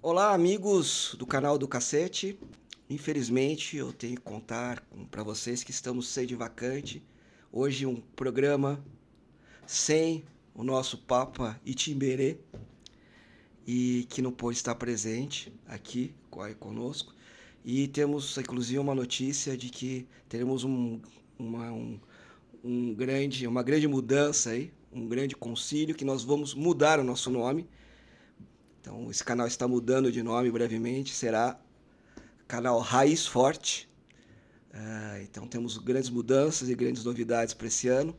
Olá, amigos do canal do Cacete. Infelizmente, eu tenho que contar para vocês que estamos sede vacante. Hoje um programa sem o nosso Papa Itimberê e que não pôde estar presente aqui conosco. E temos, inclusive, uma notícia de que teremos uma grande mudança aí, um grande concílio, que nós vamos mudar o nosso nome. Então, esse canal está mudando de nome brevemente, será canal Raiz Forte. Então, temos grandes mudanças e grandes novidades para esse ano.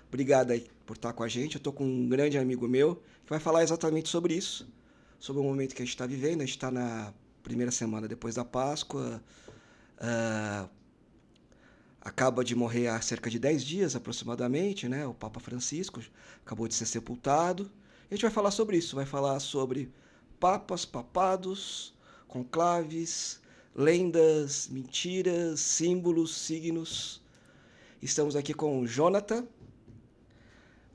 Obrigado aí por estar com a gente. Eu estou com um grande amigo meu que vai falar exatamente sobre isso, sobre o momento que a gente está vivendo. A gente está na primeira semana depois da Páscoa. Acaba de morrer há cerca de 10 dias aproximadamente, né? O Papa Francisco acabou de ser sepultado. E a gente vai falar sobre isso, vai falar sobre papas, papados, conclaves, lendas, mentiras, símbolos, signos. Estamos aqui com o Jonathan,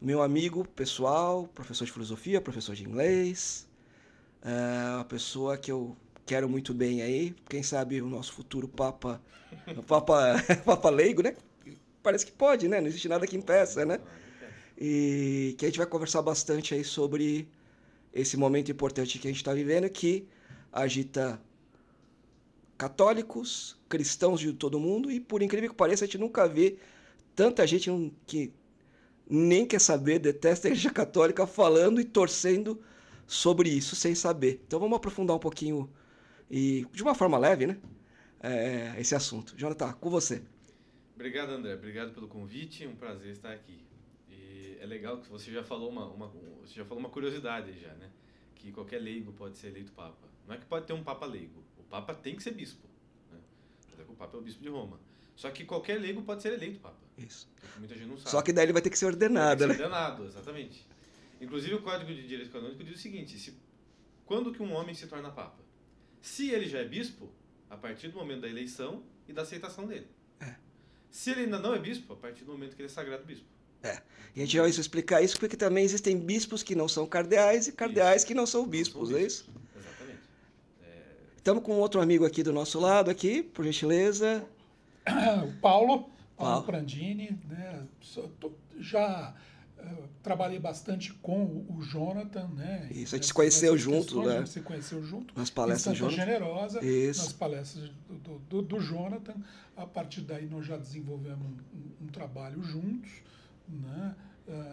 meu amigo pessoal, professor de filosofia, professor de inglês, uma pessoa que eu quero muito bem aí, quem sabe o nosso futuro Papa, Papa leigo, né? Parece que pode, né? Não existe nada que impeça, né? E que a gente vai conversar bastante aí sobre esse momento importante que a gente está vivendo, que agita católicos, cristãos de todo mundo, e por incrível que pareça, a gente nunca vê tanta gente que nem quer saber, detesta a Igreja Católica, falando e torcendo sobre isso sem saber. Então vamos aprofundar um pouquinho, e de uma forma leve, né? Esse assunto. Jonathan, com você. Obrigado, André. Obrigado pelo convite. É um prazer estar aqui. E é legal que você já falou uma curiosidade aí já, né? Que qualquer leigo pode ser eleito papa. Não é que pode ter um papa leigo. O papa tem que ser bispo, né? Até que o papa é o bispo de Roma. Só que qualquer leigo pode ser eleito papa. Isso. Que muita gente não sabe. Só que daí ele vai ter que ser ordenado, né? Ordenado, exatamente. Inclusive o Código de Direito Canônico diz o seguinte: quando que um homem se torna papa? Se ele já é bispo, a partir do momento da eleição e da aceitação dele. Se ele ainda não é bispo, a partir do momento que ele é sagrado bispo. E a gente vai explicar isso porque também existem bispos que não são cardeais e cardeais que não são bispos, é isso? Exatamente. Estamos com outro amigo aqui do nosso lado, aqui, por gentileza. O Paulo Prandini, né? Já trabalhei bastante com o Jonathan, né? Isso, a gente se conheceu junto, né? A gente se conheceu junto. Nas palestras em Santa Jonathan. Generosa, Isso. nas palestras do Jonathan. A partir daí nós já desenvolvemos um trabalho juntos, né?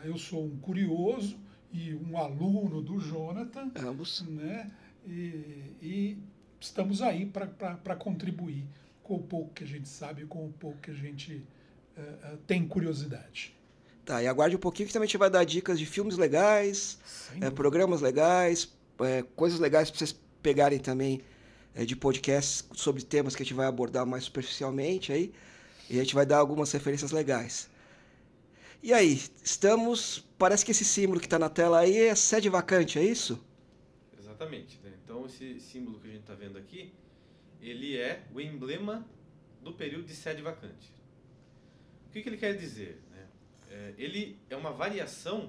Eu sou um curioso e um aluno do Jonathan. Ambos. Né? E estamos aí para contribuir com o pouco que a gente sabe, com o pouco que a gente tem curiosidade. Tá, e aguarde um pouquinho que também a gente vai dar dicas de filmes legais, programas legais, coisas legais para vocês pegarem também de podcasts sobre temas que a gente vai abordar mais superficialmente aí, e a gente vai dar algumas referências legais. E aí, parece que esse símbolo que está na tela aí é sede vacante, é isso? Exatamente. Né? Então esse símbolo que a gente está vendo aqui, ele é o emblema do período de sede vacante. O que ele quer dizer? Né? Ele é uma variação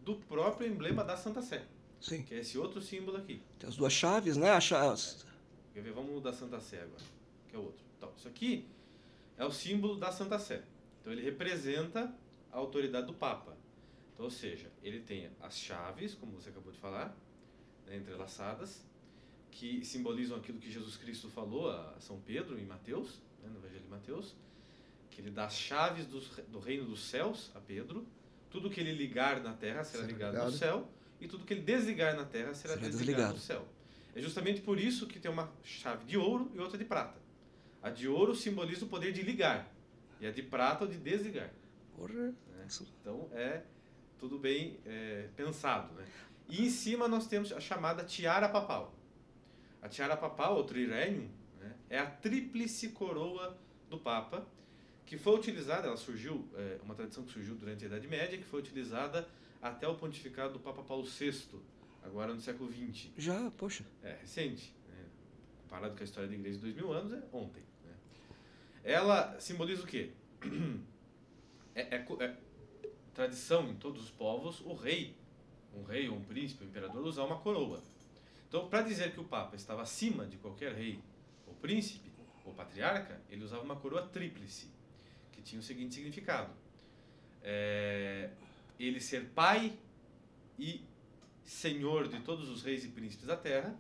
do próprio emblema da Santa Sé. Sim. Que é esse outro símbolo aqui. Tem as duas chaves, né? Quer ver? Vamos da Santa Sé agora, que é o outro. Então, isso aqui é o símbolo da Santa Sé. Então ele representa a autoridade do Papa. Então, ou seja, ele tem as chaves, como você acabou de falar, né, entrelaçadas, que simbolizam aquilo que Jesus Cristo falou a São Pedro em Mateus, né, no Evangelho de Mateus, que ele dá as chaves do reino dos céus a Pedro. Tudo que ele ligar na terra será ligado no céu, e tudo que ele desligar na terra será desligado no céu. É justamente por isso que tem uma chave de ouro e outra de prata. A de ouro simboliza o poder de ligar, e a de prata o de desligar. Porra. Né? Então é tudo bem pensado. Né? E em cima nós temos a chamada tiara papal. A tiara papal, ou trirenium, né, é a tríplice coroa do Papa, que foi utilizada, ela surgiu, uma tradição que surgiu durante a Idade Média, que foi utilizada até o pontificado do Papa Paulo VI, agora no século XX. Já, poxa. Recente. Né? Comparado com a história da Igreja de 2000 anos, é ontem. Né? Ela simboliza o quê? Tradição em todos os povos, um rei ou um príncipe, um imperador, usar uma coroa. Então, para dizer que o Papa estava acima de qualquer rei ou príncipe ou patriarca, ele usava uma coroa tríplice, que tinha o seguinte significado. Ele ser pai e senhor de todos os reis e príncipes da terra,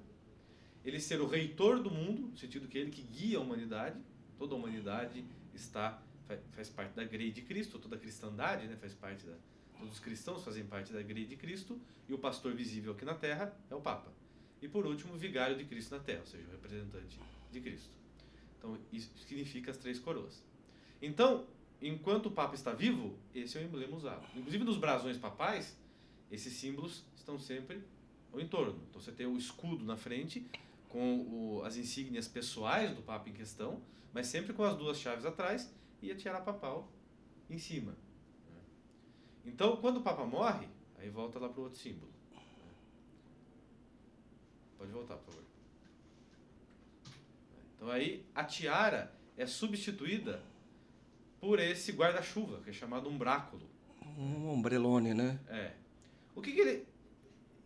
ele ser o reitor do mundo, no sentido que ele que guia a humanidade, toda a humanidade faz parte da grei de Cristo, toda a cristandade, né, todos os cristãos fazem parte da grei de Cristo, e o pastor visível aqui na terra é o Papa. E por último, o vigário de Cristo na terra, ou seja, o representante de Cristo. Então, isso significa as 3 coroas. Então, enquanto o Papa está vivo, esse é o emblema usado. Inclusive nos brasões papais, esses símbolos estão sempre ao entorno. Então você tem o escudo na frente, com as insígnias pessoais do Papa em questão, mas sempre com as 2 chaves atrás e a tiara papal em cima. Então, quando o Papa morre, aí volta lá para o outro símbolo. Pode voltar, por favor. Então aí a tiara é substituída por esse guarda-chuva, que é chamado umbráculo. Um ombrelone, né? O que ele...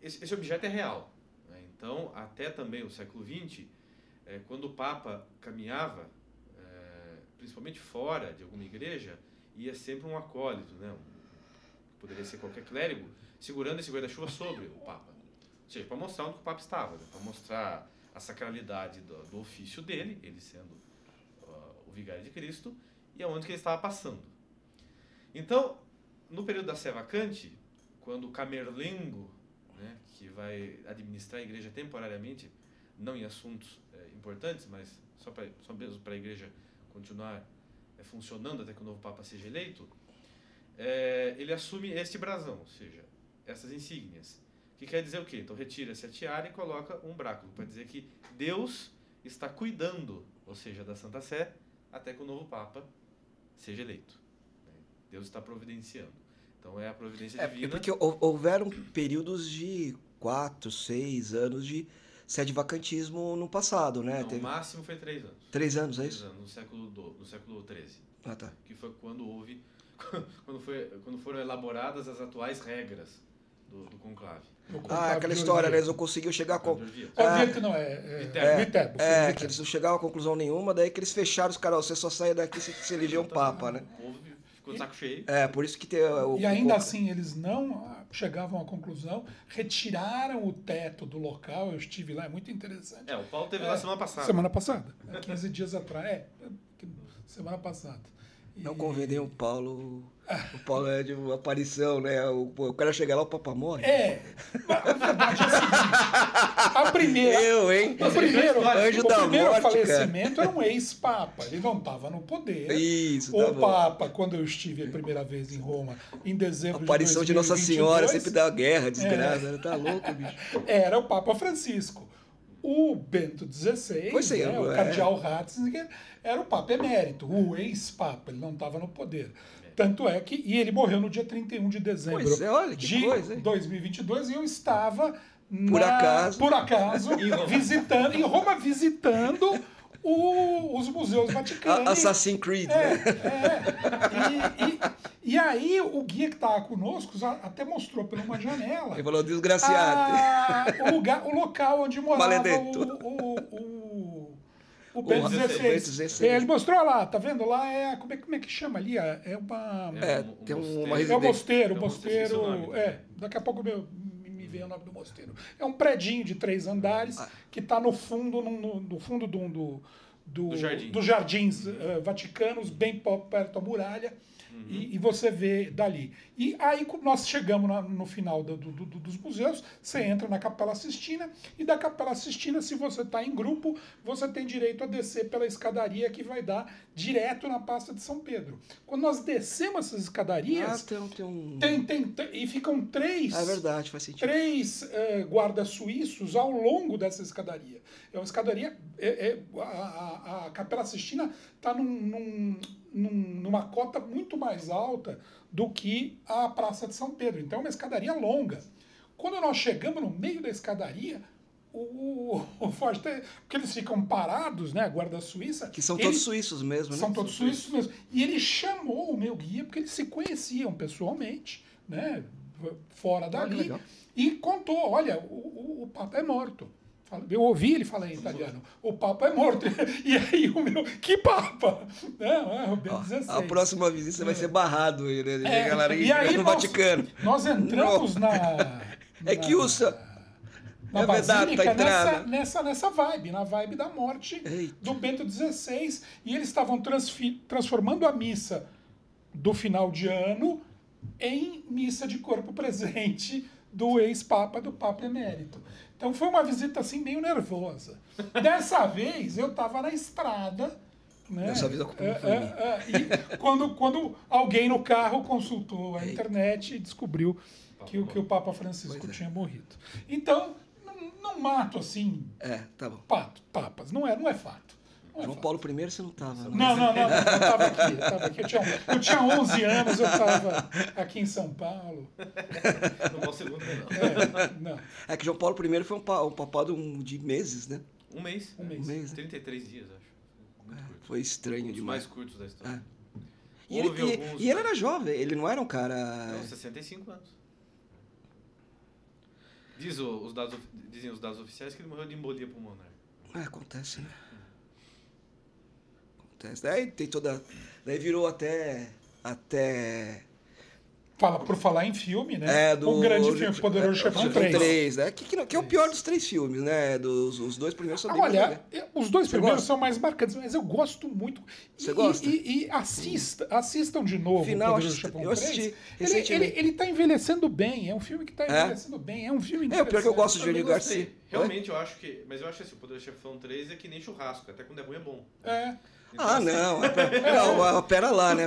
Esse objeto é real. Né? Então, até também o século XX, quando o Papa caminhava, principalmente fora de alguma igreja, ia sempre um acólito, né? Poderia ser qualquer clérigo, segurando esse guarda-chuva sobre o Papa. Ou seja, para mostrar onde o Papa estava, né? Para mostrar a sacralidade do ofício dele, ele sendo o vigário de Cristo, e aonde que ele estava passando. Então, no período da Sé Vacante, quando o camerlengo, né, que vai administrar a igreja temporariamente, não em assuntos importantes, mas só mesmo para a igreja continuar funcionando até que o novo Papa seja eleito, ele assume este brasão, ou seja, essas insígnias. Que quer dizer o quê? Então retira-se a tiara e coloca um umbráculo, para dizer que Deus está cuidando, ou seja, da Santa Sé, até que o novo Papa seja eleito. Deus está providenciando. Então é a providência divina. Porque houveram períodos de 4, 6 anos de sede-vacantismo no passado, né? Não, o máximo foi 3 anos. 3 anos, é isso? 3 anos, no século XIII. Ah, tá. Que foi quando houve, quando foram elaboradas as atuais regras do conclave. Aquela história, né? Eles não conseguiam chegar a Viterbo. Que eles não chegavam a conclusão nenhuma, daí que eles fecharam os caras, você só sai daqui se eleger um Papa, né? O povo ficou de saco cheio. Por isso que tem E ainda assim, eles não chegavam à conclusão, retiraram o teto do local, eu estive lá, é muito interessante. O Paulo teve lá semana passada. Semana passada, 15 dias atrás, semana passada. Não convendem o Paulo. O Paulo é de uma aparição, né? O cara chega lá, o Papa morre. A verdade é a seguinte. O primeiro falecimento era um ex-papa. Ele não estava no poder. Isso, o Papa, quando eu estive a primeira vez em Roma, em dezembro de 2022... A aparição de Nossa Senhora sempre dá guerra, desgraça. Tá louco, bicho. Era o Papa Francisco. O Bento XVI, o cardeal Ratzinger, era o Papa emérito, o ex-Papa. Ele não estava no poder. Tanto é que... E ele morreu no dia 31 de dezembro de 2022 e eu estava, por acaso visitando, em Roma, visitando os museus vaticanos. Assassin's Creed, né? E aí o guia que estava conosco até mostrou por uma janela... Ele falou, desgraciado. O local onde morava o Bento XVI. Ele mostrou lá, tá vendo? Lá como é que chama ali? Tem uma residência. É o mosteiro. Daqui a pouco me vem o nome do mosteiro. É um predinho de 3 andares que está no fundo, no fundo dos jardins vaticanos, bem perto da muralha. E você vê dali. E aí nós chegamos no final dos museus, você entra na Capela Sistina, e da Capela Sistina, se você está em grupo, você tem direito a descer pela escadaria que vai dar direto na Praça de São Pedro. Quando nós descemos essas escadarias, e ficam 3... É verdade, faz sentido. 3 guardas suíços ao longo dessa escadaria. É uma escadaria... A Capela Sistina está numa cota muito mais alta do que a Praça de São Pedro. Então é uma escadaria longa. Quando nós chegamos no meio da escadaria, porque eles ficam parados, né, a guarda suíça... Que são todos suíços mesmo, né? São todos suíços mesmo. E ele chamou o meu guia, porque eles se conheciam pessoalmente, né, fora dali, e contou, olha, o Papa é morto. Eu ouvi ele falar em italiano, o Papa é morto. E aí o meu, que Papa? Não, o Bento XVI. A próxima visita você vai ser barrado aí, né? É, Galera e aí no Vaticano. Nós entramos É que usa... na É verdade, Basílica tá entrando. nessa vibe, na vibe da morte Eita. do Bento XVI. E eles estavam transformando a missa do final de ano em missa de corpo presente do ex-papa, do Papa Emérito. Então foi uma visita assim meio nervosa. Dessa vez eu estava na estrada, né? Dessa vez a culpa não foi minha. E quando alguém no carro consultou a internet e descobriu que o Papa Francisco tinha morrido. Então, não mato assim Tá bom. papas, não é fato. João Paulo I você não tava. Não, eu estava aqui. Eu tinha 11 anos, eu estava aqui em São Paulo. Não posso segundo, não. Não. É que João Paulo I foi um papado de meses, né? Um mês. Um mês. Um mês, né? 33 dias, acho. Muito curto. Foi estranho Um dos demais. mais curtos da história. E Houve ele, alguns... e ele era jovem, ele não era um cara... Não, 65 anos. Dizem os dados oficiais que ele morreu de embolia pulmonar. Acontece, né? Acontece. Daí tem toda... Daí virou até... Por falar em filme, né? do... Um grande filme, Poderoso Chefão 3. Né? Que é o pior dos 3 filmes, né? Os 2 primeiros são bem mais Olha, legais. os 2 Você primeiros gosta? são mais marcantes, mas eu gosto muito. Você gosta? E assistam de novo Final, o Poderoso Chefão eu assisti 3. recentemente. Ele tá envelhecendo bem, é um filme que tá envelhecendo bem, é um filme interessante. Pior que eu gosto de Também Júlio gostei. Garcia. Realmente eu acho que... Mas eu acho assim, o Poderoso Chefão 3 é que nem churrasco. Até quando é ruim é bom. É. Então, assim, Não, pera lá, né?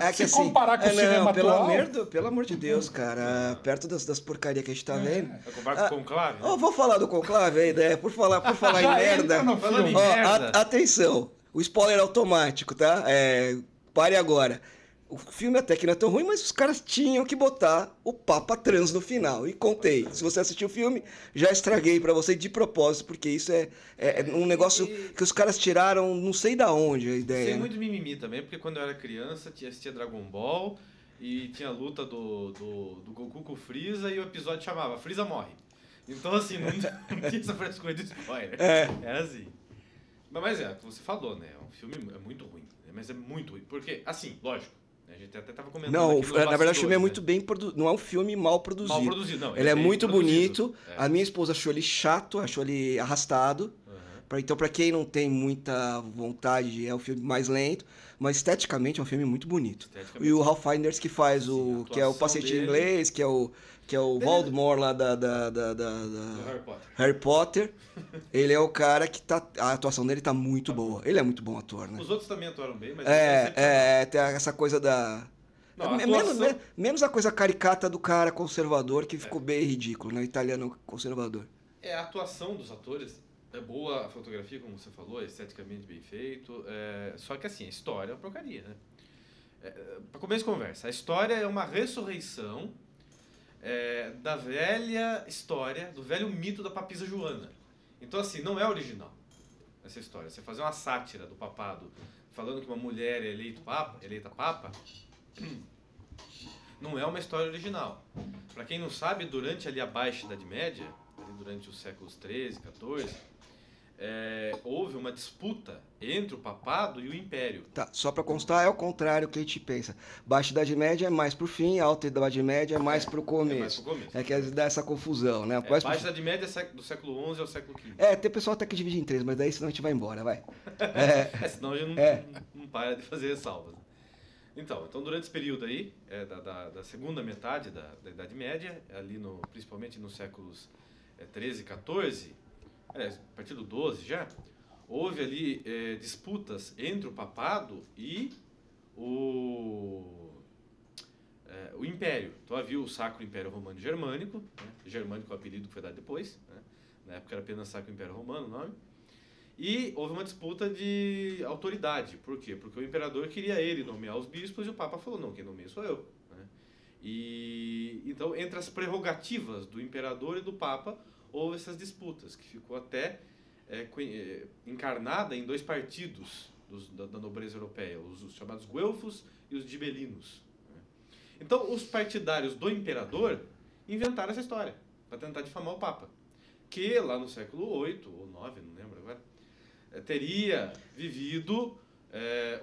É que Se assim, comparar com o cinema atual... Pelo amor de Deus, cara. Perto das porcarias que a gente tá vendo. É comparar com o Conclave, né? Vou falar do Conclave aí, né? Por falar em Já merda. entra no Falando em filme. merda. Atenção. O spoiler automático, tá? Pare agora. O filme até que não é tão ruim, mas os caras tinham que botar o Papa trans no final. E contei. Se você assistiu o filme, já estraguei pra você de propósito, porque isso é um negócio que os caras tiraram não sei da onde a ideia. Tem né? muito mimimi também, porque quando eu era criança, assistia Dragon Ball e tinha a luta do Goku com o Freeza e o episódio chamava Freeza morre. Então assim, não tinha essa frescura de spoiler. Era assim. Mas é, como você falou, né? O filme é muito ruim, né? Mas é muito ruim. Porque, assim, lógico, né? A gente até tava comentando Não, aqui nos na verdade o filme é bastidores, muito né? bem produzido. Não é um filme mal produzido. Mal produzido, não. Ele é bem muito produzido. bonito. A minha esposa achou ele chato, achou ele arrastado. Então, pra quem não tem muita vontade, é o filme mais lento, mas esteticamente é um filme muito bonito. E o Ralph Fiennes que faz Sim, que é o paciente dele. inglês, que é o Voldemort lá Do da Harry Potter. Harry Potter. Ele é o cara que a atuação dele tá muito boa. Ele é muito bom ator, né? Os outros também atuaram bem, mas... Tem essa coisa da... Não, a atuação... menos a coisa caricata do cara conservador, que ficou bem ridículo, né? O italiano conservador. A atuação dos atores é boa, a fotografia, como você falou, é esteticamente bem feito. Só que assim, a história é uma porcaria, né? Para começo de conversa, a história é uma ressurreição da velha história, do velho mito da papisa Joana. Então assim, não é original essa história. Você fazer uma sátira do papado falando que uma mulher é eleita papa, não é uma história original. Para quem não sabe, durante ali a Baixa Idade Média, durante os séculos 13, 14, houve uma disputa entre o papado e o império. Tá, só pra constar, é o contrário que a gente pensa. Baixa Idade Média é mais pro fim, Alta Idade Média é mais pro começo. É mais pro começo. É que dá essa confusão, né? Baixa Idade Média é do século XI ao século XV. Tem pessoal até que divide em 3, mas daí senão a gente vai embora, vai. Senão a gente não para de fazer ressalvas. Então, durante esse período aí, da segunda metade da Idade Média, ali principalmente nos séculos 13 e 14, a partir do 12 já, houve ali disputas entre o papado e o império. Então havia o Sacro Império Romano Germânico, né? Germânico é o apelido que foi dado depois, né? Na época era apenas Sacro Império Romano o nome. E houve uma disputa de autoridade. Por quê? Porque o imperador queria ele nomear os bispos e o Papa falou, não, quem nomeia sou eu. Né? E então, entre as prerrogativas do imperador e do Papa, houve essas disputas, que ficou até encarnada em 2 partidos da nobreza europeia, os chamados guelfos e os gibelinos. Né? Então, os partidários do imperador inventaram essa história, para tentar difamar o Papa. que lá no século VIII ou IX, não lembro agora, teria vivido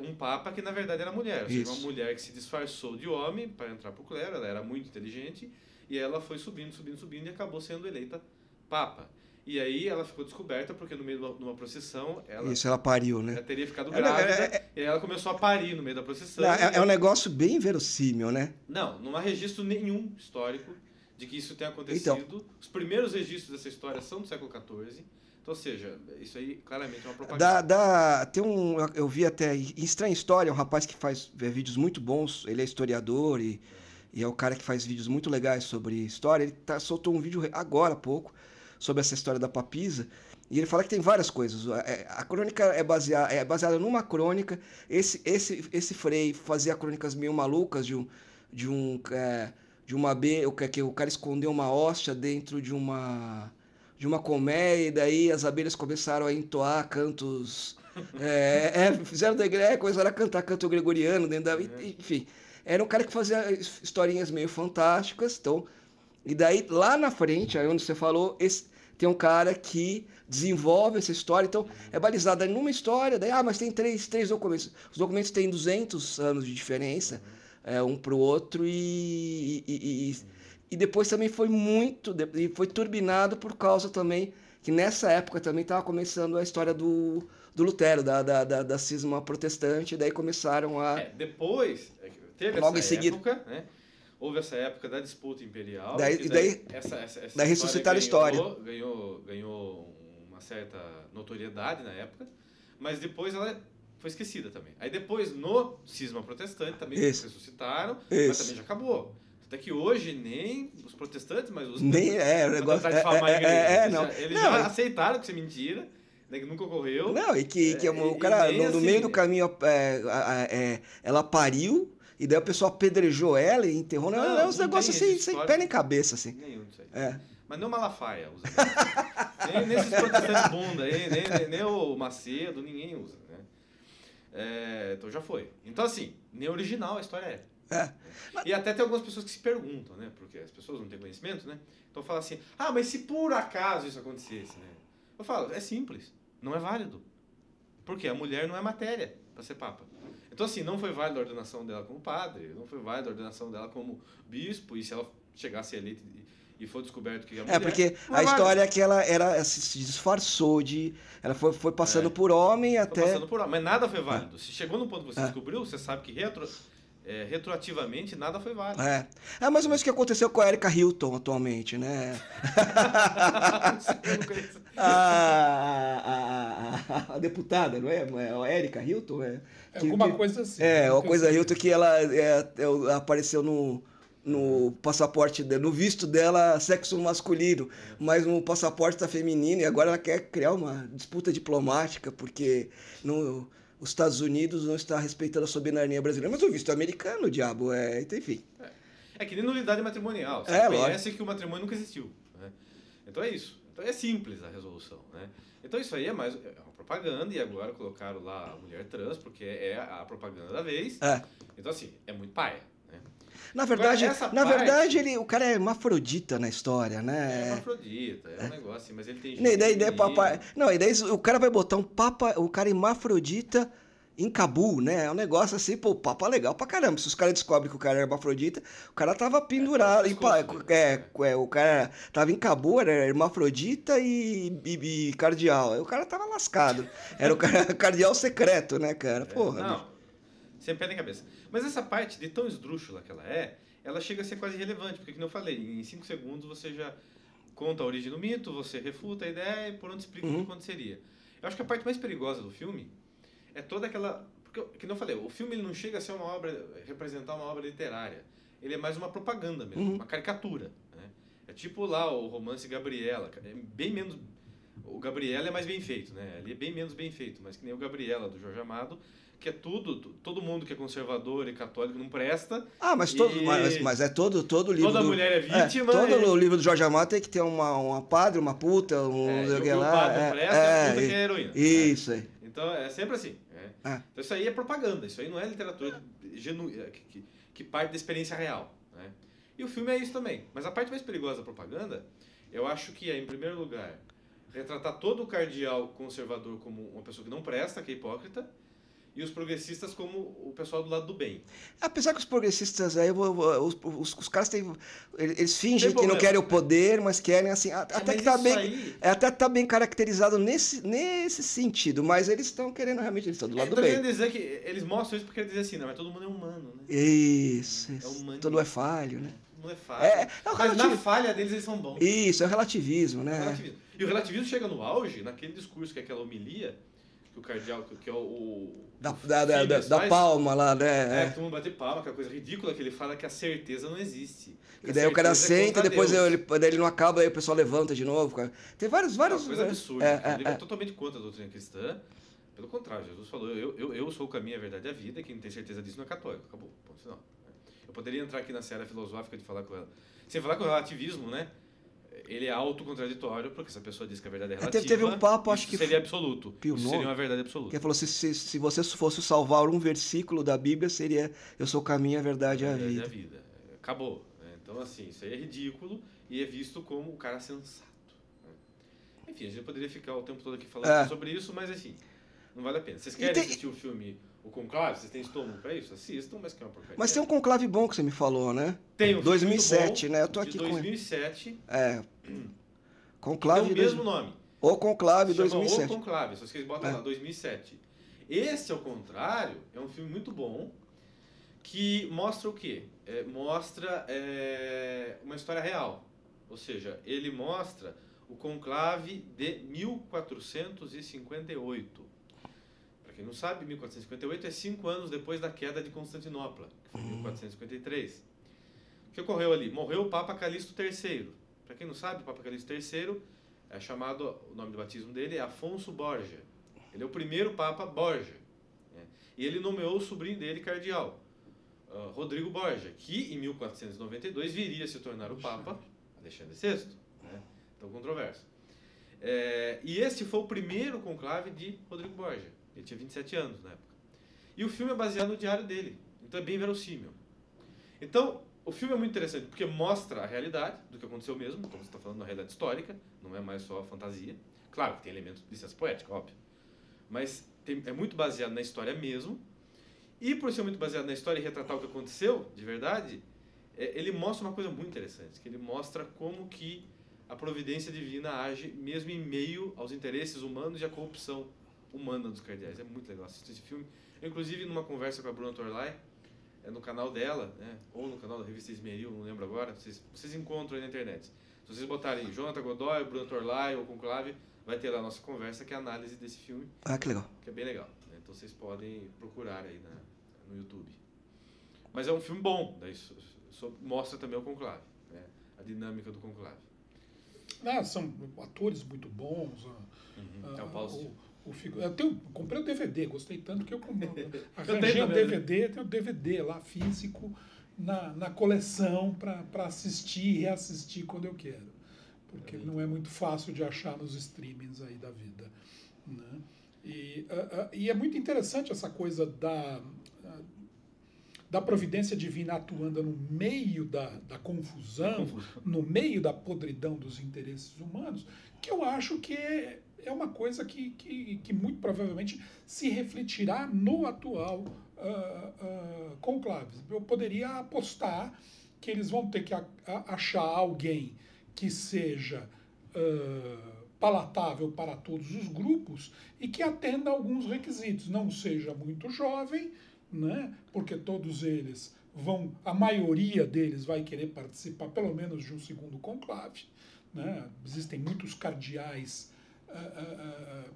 um papa que na verdade era mulher. Ou seja, uma mulher que se disfarçou de homem para entrar para o clero, ela era muito inteligente e ela foi subindo e acabou sendo eleita papa. E aí ela ficou descoberta porque no meio de uma procissão ela pariu, né? Ela teria ficado grávida e aí ela começou a parir no meio da procissão. É um negócio bem verossímil, né? Não há registro nenhum histórico de que isso tenha acontecido. Então, os primeiros registros dessa história são do século XIV. Então, ou seja, isso aí claramente é uma propaganda. Eu vi até em Estranha História, um rapaz que faz vídeos muito bons, ele é historiador e é o cara que faz vídeos muito legais sobre história. Ele soltou um vídeo agora há pouco sobre essa história da papisa, e ele fala que tem várias coisas. A crônica é baseada numa crônica. Esse Frei fazia crônicas meio malucas de uma abelha, que o cara escondeu uma hóstia dentro de uma colmeia, e daí as abelhas começaram a entoar cantos. Fizeram da igreja, começaram a cantar canto gregoriano enfim. Era um cara que fazia historinhas meio fantásticas. Então, e daí, lá na frente, aí onde você falou, tem um cara que desenvolve essa história. Então, é balizada numa história, daí, mas tem três documentos. Os documentos têm 200 anos de diferença, um para o outro, e depois também foi turbinado por causa também, que nessa época também estava começando a história do Lutero, da cisma protestante, e daí começaram a... Depois, teve logo essa em seguida, época, né? Houve essa época da disputa imperial. Daí ressuscitaram a história. Ganhou uma certa notoriedade na época, mas depois ela foi esquecida também. Aí depois, no cisma protestante, também ressuscitaram, mas também já acabou. Até que hoje nem os protestantes mais usam. Nem o negócio. Eles já aceitaram que isso é mentira, né, que nunca ocorreu. Não, e que o cara, no meio do caminho, ela pariu. E daí o pessoal apedrejou ela e enterrou. Não, uns negócios assim, sem pé nem cabeça, assim. Nenhum disso aí. Mas nem o Malafaia usa. nem esses protestantes bunda aí, nem o Macedo, ninguém usa, né? Então já foi. Então, assim, nem original a história é. E até tem algumas pessoas que se perguntam, né? Porque as pessoas não têm conhecimento, né? Então fala assim, mas se por acaso isso acontecesse, né? Eu falo, é simples, não é válido. Por quê? A mulher não é matéria para ser papa. Então, assim, não foi válida a ordenação dela como padre, não foi válida a ordenação dela como bispo, e se ela chegasse eleita e for descoberto que é mulher... porque a história é que ela se disfarçou ela foi passando por homem até... Passando por homem, mas nada foi válido. Se chegou no ponto que você descobriu, você sabe que retroativamente nada foi válido. É mais ou menos o que aconteceu com a Erika Hilton atualmente, né? a deputada, não é? A Erika Hilton? Alguma coisa assim. Uma coisa Hilton que ela apareceu no passaporte, no visto dela, sexo masculino, mas no passaporte tá feminino, e agora ela quer criar uma disputa diplomática, porque os Estados Unidos não está respeitando a soberania brasileira, mas o visto americano, diabo, enfim. É que nem nulidade matrimonial. Você conhece que o matrimônio nunca existiu, né? Então é isso. Então é simples a resolução, né? Então isso aí é uma propaganda, e agora colocaram lá a mulher trans, porque é a propaganda da vez. Então assim, é muito paia, né? Na verdade, o cara é hermafrodita na história, né? É hermafrodita, um negócio assim, mas ele tem... daí o cara vai botar o cara hermafrodita em Cabul, né? É um negócio assim, o papa legal pra caramba. Se os caras descobrem que o cara é hermafrodita, o cara tava pendurado. O cara tava em Cabul, era hermafrodita e cardeal. Aí o cara tava lascado. Era o cardeal secreto, né, cara? Porra. Não, sem pé nem cabeça. Mas essa parte de tão esdrúxula que ela chega a ser quase irrelevante, porque, como eu falei, em 5 segundos você já conta a origem do mito, você refuta a ideia e por onde explica o que aconteceria. Eu acho que a parte mais perigosa do filme é toda aquela... Porque, como eu falei, o filme ele não chega a ser representar uma obra literária. Ele é mais uma propaganda mesmo, uma caricatura, né? É tipo lá o romance Gabriela. É bem menos... O Gabriela é mais bem feito, né? Ele é bem menos bem feito, mas que nem o Gabriela, do Jorge Amado, que é todo mundo que é conservador e católico não presta. Mas é todo livro... Toda mulher é vítima. Todo livro do Jorge Amado tem que ter uma padre, uma puta, o padre não presta, a puta que é heroína. Isso aí. Então é sempre assim. Então isso aí é propaganda, isso aí não é literatura que parte da experiência real, né? E o filme é isso também. Mas a parte mais perigosa da propaganda Eu acho que é, em primeiro lugar, retratar todo o cardeal conservador como uma pessoa que não presta, que é hipócrita, e os progressistas como o pessoal do lado do bem. Apesar que os progressistas aí, os caras têm. Eles fingem Tem que não problema, querem o né? poder, mas querem assim. Até mas que tá isso bem. aí- Até tá bem caracterizado nesse sentido, mas eles estão querendo realmente, eles estão do lado do Tô bem. querendo dizer que eles mostram isso porque eles dizem assim, não, mas todo mundo é humano, né? Isso, É isso. humano. Tudo é falho, né? Todo mundo é falho. É o Mas na relativismo. falha deles eles são bons. Isso, é o relativismo, É o né? relativismo. E o relativismo chega no auge naquele discurso que é aquela homilia que o cardeal, que é o Phillips Da faz. palma lá, É, né? que todo mundo bate palma, aquela coisa ridícula que ele fala que a certeza não existe. Que E a daí o cara certeza é senta e contra depois Deus. daí ele não acaba, aí o pessoal levanta de novo. Cara. Tem vários. É uma coisa absurda. Ele é É. totalmente contra a doutrina cristã. Pelo contrário, Jesus falou, eu sou o caminho, a verdade e a vida, quem não tem certeza disso não é católico. Acabou. Ponto final. Eu poderia entrar aqui na seara filosófica de falar com ela. Sem falar que o relativismo, né? Ele é autocontraditório, porque se a pessoa diz que a verdade é relativa, Teve um papo, acho isso que seria absoluto. Pio Isso IX, seria uma verdade absoluta. que falou: se você fosse salvar um versículo da Bíblia, seria eu sou o caminho, a verdade e a vida. Acabou. Né? Então, assim, isso aí é ridículo e é visto como o cara sensato. Né? Enfim, a gente poderia ficar o tempo todo aqui falando sobre isso, mas assim, não vale a pena. Vocês querem assistir o filme O Conclave? Vocês têm estômago pra isso? Assistam, mas que é uma porcaria. Mas tem um conclave bom que você me falou, né? Tem um 2007, bom, né? Eu tô de aqui 2007, com ele. tem Conclave o mesmo nome. O Conclave Se chama 2007. O Conclave, se vocês botam lá, 2007. Esse, ao contrário, é um filme muito bom, que mostra o quê? Mostra uma história real. Ou seja, ele mostra o conclave de 1458. Para quem não sabe, 1458 é 5 anos depois da queda de Constantinopla, que foi em 1453. O que ocorreu ali? Morreu o Papa Calixto III. Para quem não sabe, o Papa Calixto III é chamado, o nome do batismo dele é Afonso Borgia. Ele é o primeiro Papa Borgia. Né? E ele nomeou o sobrinho dele cardeal, Rodrigo Borgia, que em 1492 viria a se tornar o Papa Alexandre VI. Né? Então, controverso. E esse foi o primeiro conclave de Rodrigo Borgia. Ele tinha 27 anos na época. E o filme é baseado no diário dele. Então é bem verossímil. Então, o filme é muito interessante porque mostra a realidade do que aconteceu mesmo. Então você está falando da realidade histórica, não é mais só fantasia. Claro que tem elementos de licença poética, óbvio. Mas é muito baseado na história mesmo. E por ser muito baseado na história e retratar o que aconteceu, de verdade, ele mostra uma coisa muito interessante. Que ele mostra como que a providência divina age mesmo em meio aos interesses humanos e à corrupção humana dos cardeais. É muito legal assistir esse filme. Eu, inclusive, numa conversa com a Bruna Torlai, no canal dela, né, ou no canal da revista Esmeril, não lembro agora, vocês encontram aí na internet. Se vocês botarem Jonathan Godoy, Bruna Torlai ou Conclave, vai ter lá a nossa conversa, que é a análise desse filme. Ah, que legal. Que é bem legal. Né? Então vocês podem procurar aí no YouTube. Mas é um filme bom, daí mostra também o Conclave, né? A dinâmica do Conclave. São atores muito bons. É o Paulo. Eu comprei o DVD, gostei tanto que eu arranjei o DVD, tem o DVD lá físico na coleção para assistir e reassistir quando eu quero. Porque não é muito fácil de achar nos streamings aí da vida. Né? E é muito interessante essa coisa da providência divina atuando no meio da confusão, no meio da podridão dos interesses humanos, que eu acho que é uma coisa que muito provavelmente se refletirá no atual conclave. Eu poderia apostar que eles vão ter que achar alguém que seja palatável para todos os grupos e que atenda a alguns requisitos. Não seja muito jovem, né? Porque todos eles a maioria deles vai querer participar pelo menos de um segundo conclave. Né? Existem muitos cardeais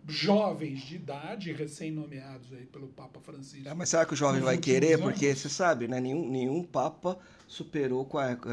jovens de idade, recém-nomeados aí pelo Papa Francisco. Mas será que o jovem vai querer? Porque você sabe, né? Nenhum Papa superou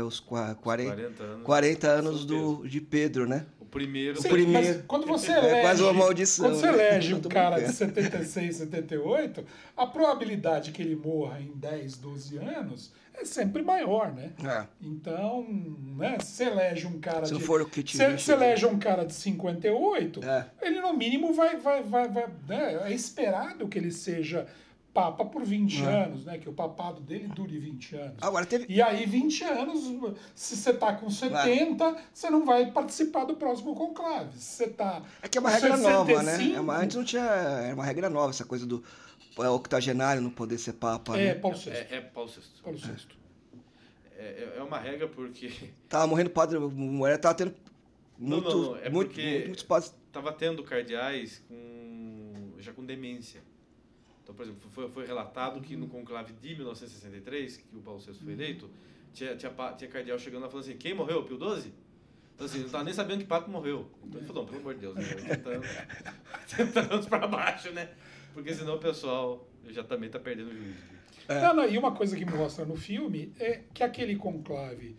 os 40 anos de Pedro, né? O primeiro. Sim, mas quando você elege, quase uma maldição. Quando você elege um cara de 76, 78, a probabilidade que ele morra em 10, 12 anos é sempre maior, né? Então, né, se elege um cara se de... for o que se elege um cara de 58, ele no mínimo vai né, é esperado que ele seja Papa por 20 É. anos, né? Que o papado dele dure 20 anos. Agora teve. E aí, 20 anos, se você tá com 70, você não vai participar do próximo conclave. Se você tá É que é uma com regra nova, né? 65, Antes não tinha. Era uma regra nova, essa coisa do octogenário não poder ser papa, né? Paulo VI. É Paulo VI. Paulo VI. É uma regra porque... Tava morrendo padre, mulher tava tendo muito, Não, é porque muitos padres. tava tendo cardeais já com demência. Então, por exemplo, foi relatado que no conclave de 1963, que o Paulo VI foi eleito, tinha cardeal chegando lá falando assim, quem morreu? Pio XII? Então, assim, não tava nem sabendo que Papa morreu. Então ele falou, não, pelo amor de Deus, né? 80 anos para baixo, né? Porque senão o pessoal já também tá perdendo o juízo. Não, e uma coisa que mostra no filme é que aquele conclave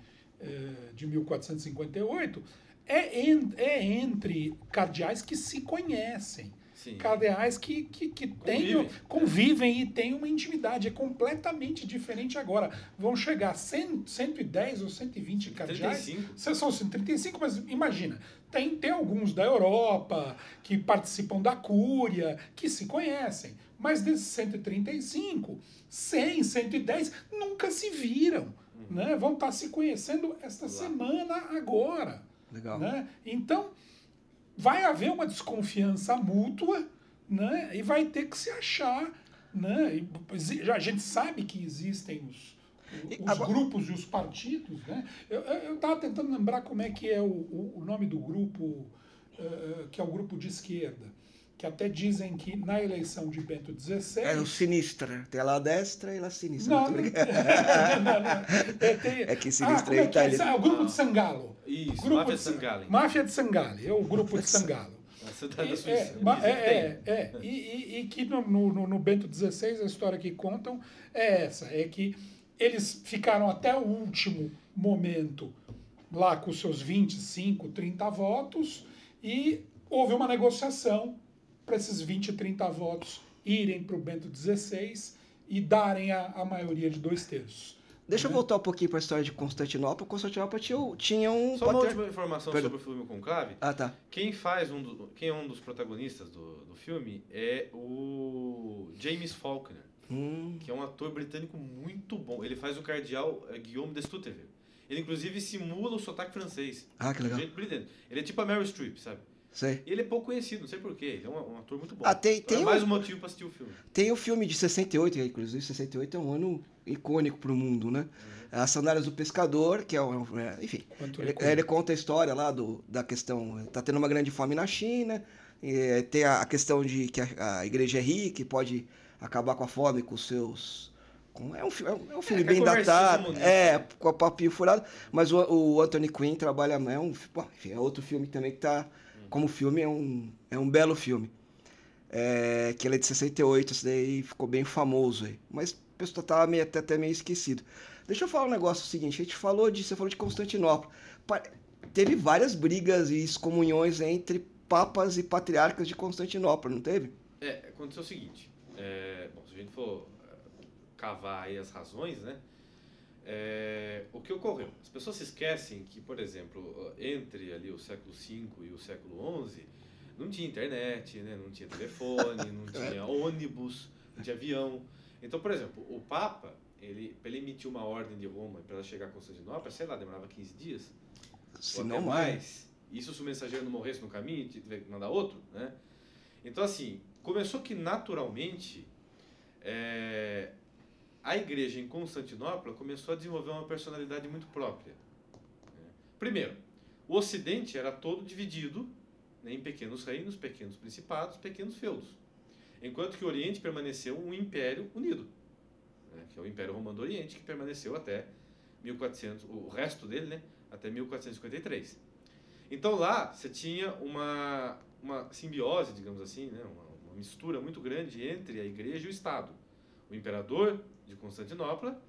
de 1458 é entre cardeais que se conhecem. Sim. Cardeais que convivem e têm uma intimidade. É completamente diferente agora. Vão chegar 110 ou 120 cardeais. 35. São 135, mas imagina, tem alguns da Europa que participam da cúria, que se conhecem. Mas desses 135, 100, 110 nunca se viram. Né? Vão estar se conhecendo esta semana agora. Legal. Né? Então, vai haver uma desconfiança mútua, né? E vai ter que se achar. Né? E a gente sabe que existem os grupos e os partidos. Né? Eu estava tentando lembrar como é que é o nome do grupo, que é o grupo de esquerda. Que até dizem que na eleição de Bento XVI... É o Sinistra. Tem lá a destra e lá a sinistra. Não. É que Sinistra é italiano. É o grupo de Sangalo. Isso, Grupo Máfia de Sangalli. Máfia de Sangalli, é o grupo de Sangalo. A cidade da Suíça. E que no Bento XVI a história que contam é essa, é que eles ficaram até o último momento lá com seus 25, 30 votos e houve uma negociação para esses 20, 30 votos irem para o Bento XVI e darem a maioria de 2/3. Deixa eu voltar um pouquinho para a história de Constantinopla. Constantinopla tinha um... Só uma última informação sobre o filme Conclave. Ah, tá. Quem é um dos protagonistas do filme é o James Faulkner, que é um ator britânico muito bom. Ele faz o cardeal Guillaume de Stuteville. Ele, inclusive, simula o sotaque francês. Ah, que legal. Ele é tipo a Meryl Streep, sabe? Sei. E ele é pouco conhecido, não sei porquê. Ele é um ator muito bom. Tem mais um motivo para assistir o filme. Tem o filme de 68, inclusive 68 é um ano icônico para o mundo, né? As Sandálias do Pescador, que enfim, ele conta a história lá da questão, tá tendo uma grande fome na China, tem a questão de que a igreja é rica e pode acabar com a fome com os seus... É um filme bem datado, com a papinho furado, mas o Anthony Quinn trabalha, enfim, é outro filme também que tá, como filme, é um belo filme. Que ele é de 68, esse daí ficou bem famoso aí. Mas o pessoal estava até meio esquecido. Deixa eu falar um negócio seguinte, você falou de Constantinopla. Teve várias brigas e excomunhões entre papas e patriarcas de Constantinopla, não teve? Aconteceu o seguinte, se a gente for cavar aí as razões, né? O que ocorreu? As pessoas se esquecem que, por exemplo, entre ali o século V e o século XI, não tinha internet, né? Não tinha telefone, não tinha ônibus, não tinha avião. Então, por exemplo, o Papa, para ele emitir uma ordem de Roma para ela chegar a Constantinopla, sei lá, demorava 15 dias. Se ou não até mais. Isso se o mensageiro não morresse no caminho, tiver que mandar outro, né? Então, assim, começou que naturalmente a igreja em Constantinopla começou a desenvolver uma personalidade muito própria. Primeiro, o Ocidente era todo dividido, né, em pequenos reinos, pequenos principados, pequenos feudos. Enquanto que o Oriente permaneceu um império unido, né, que é o Império Romano do Oriente, que permaneceu até 1400, o resto dele, né, até 1453. Então lá você tinha uma simbiose, digamos assim, né, uma mistura muito grande entre a igreja e o Estado. O imperador de Constantinopla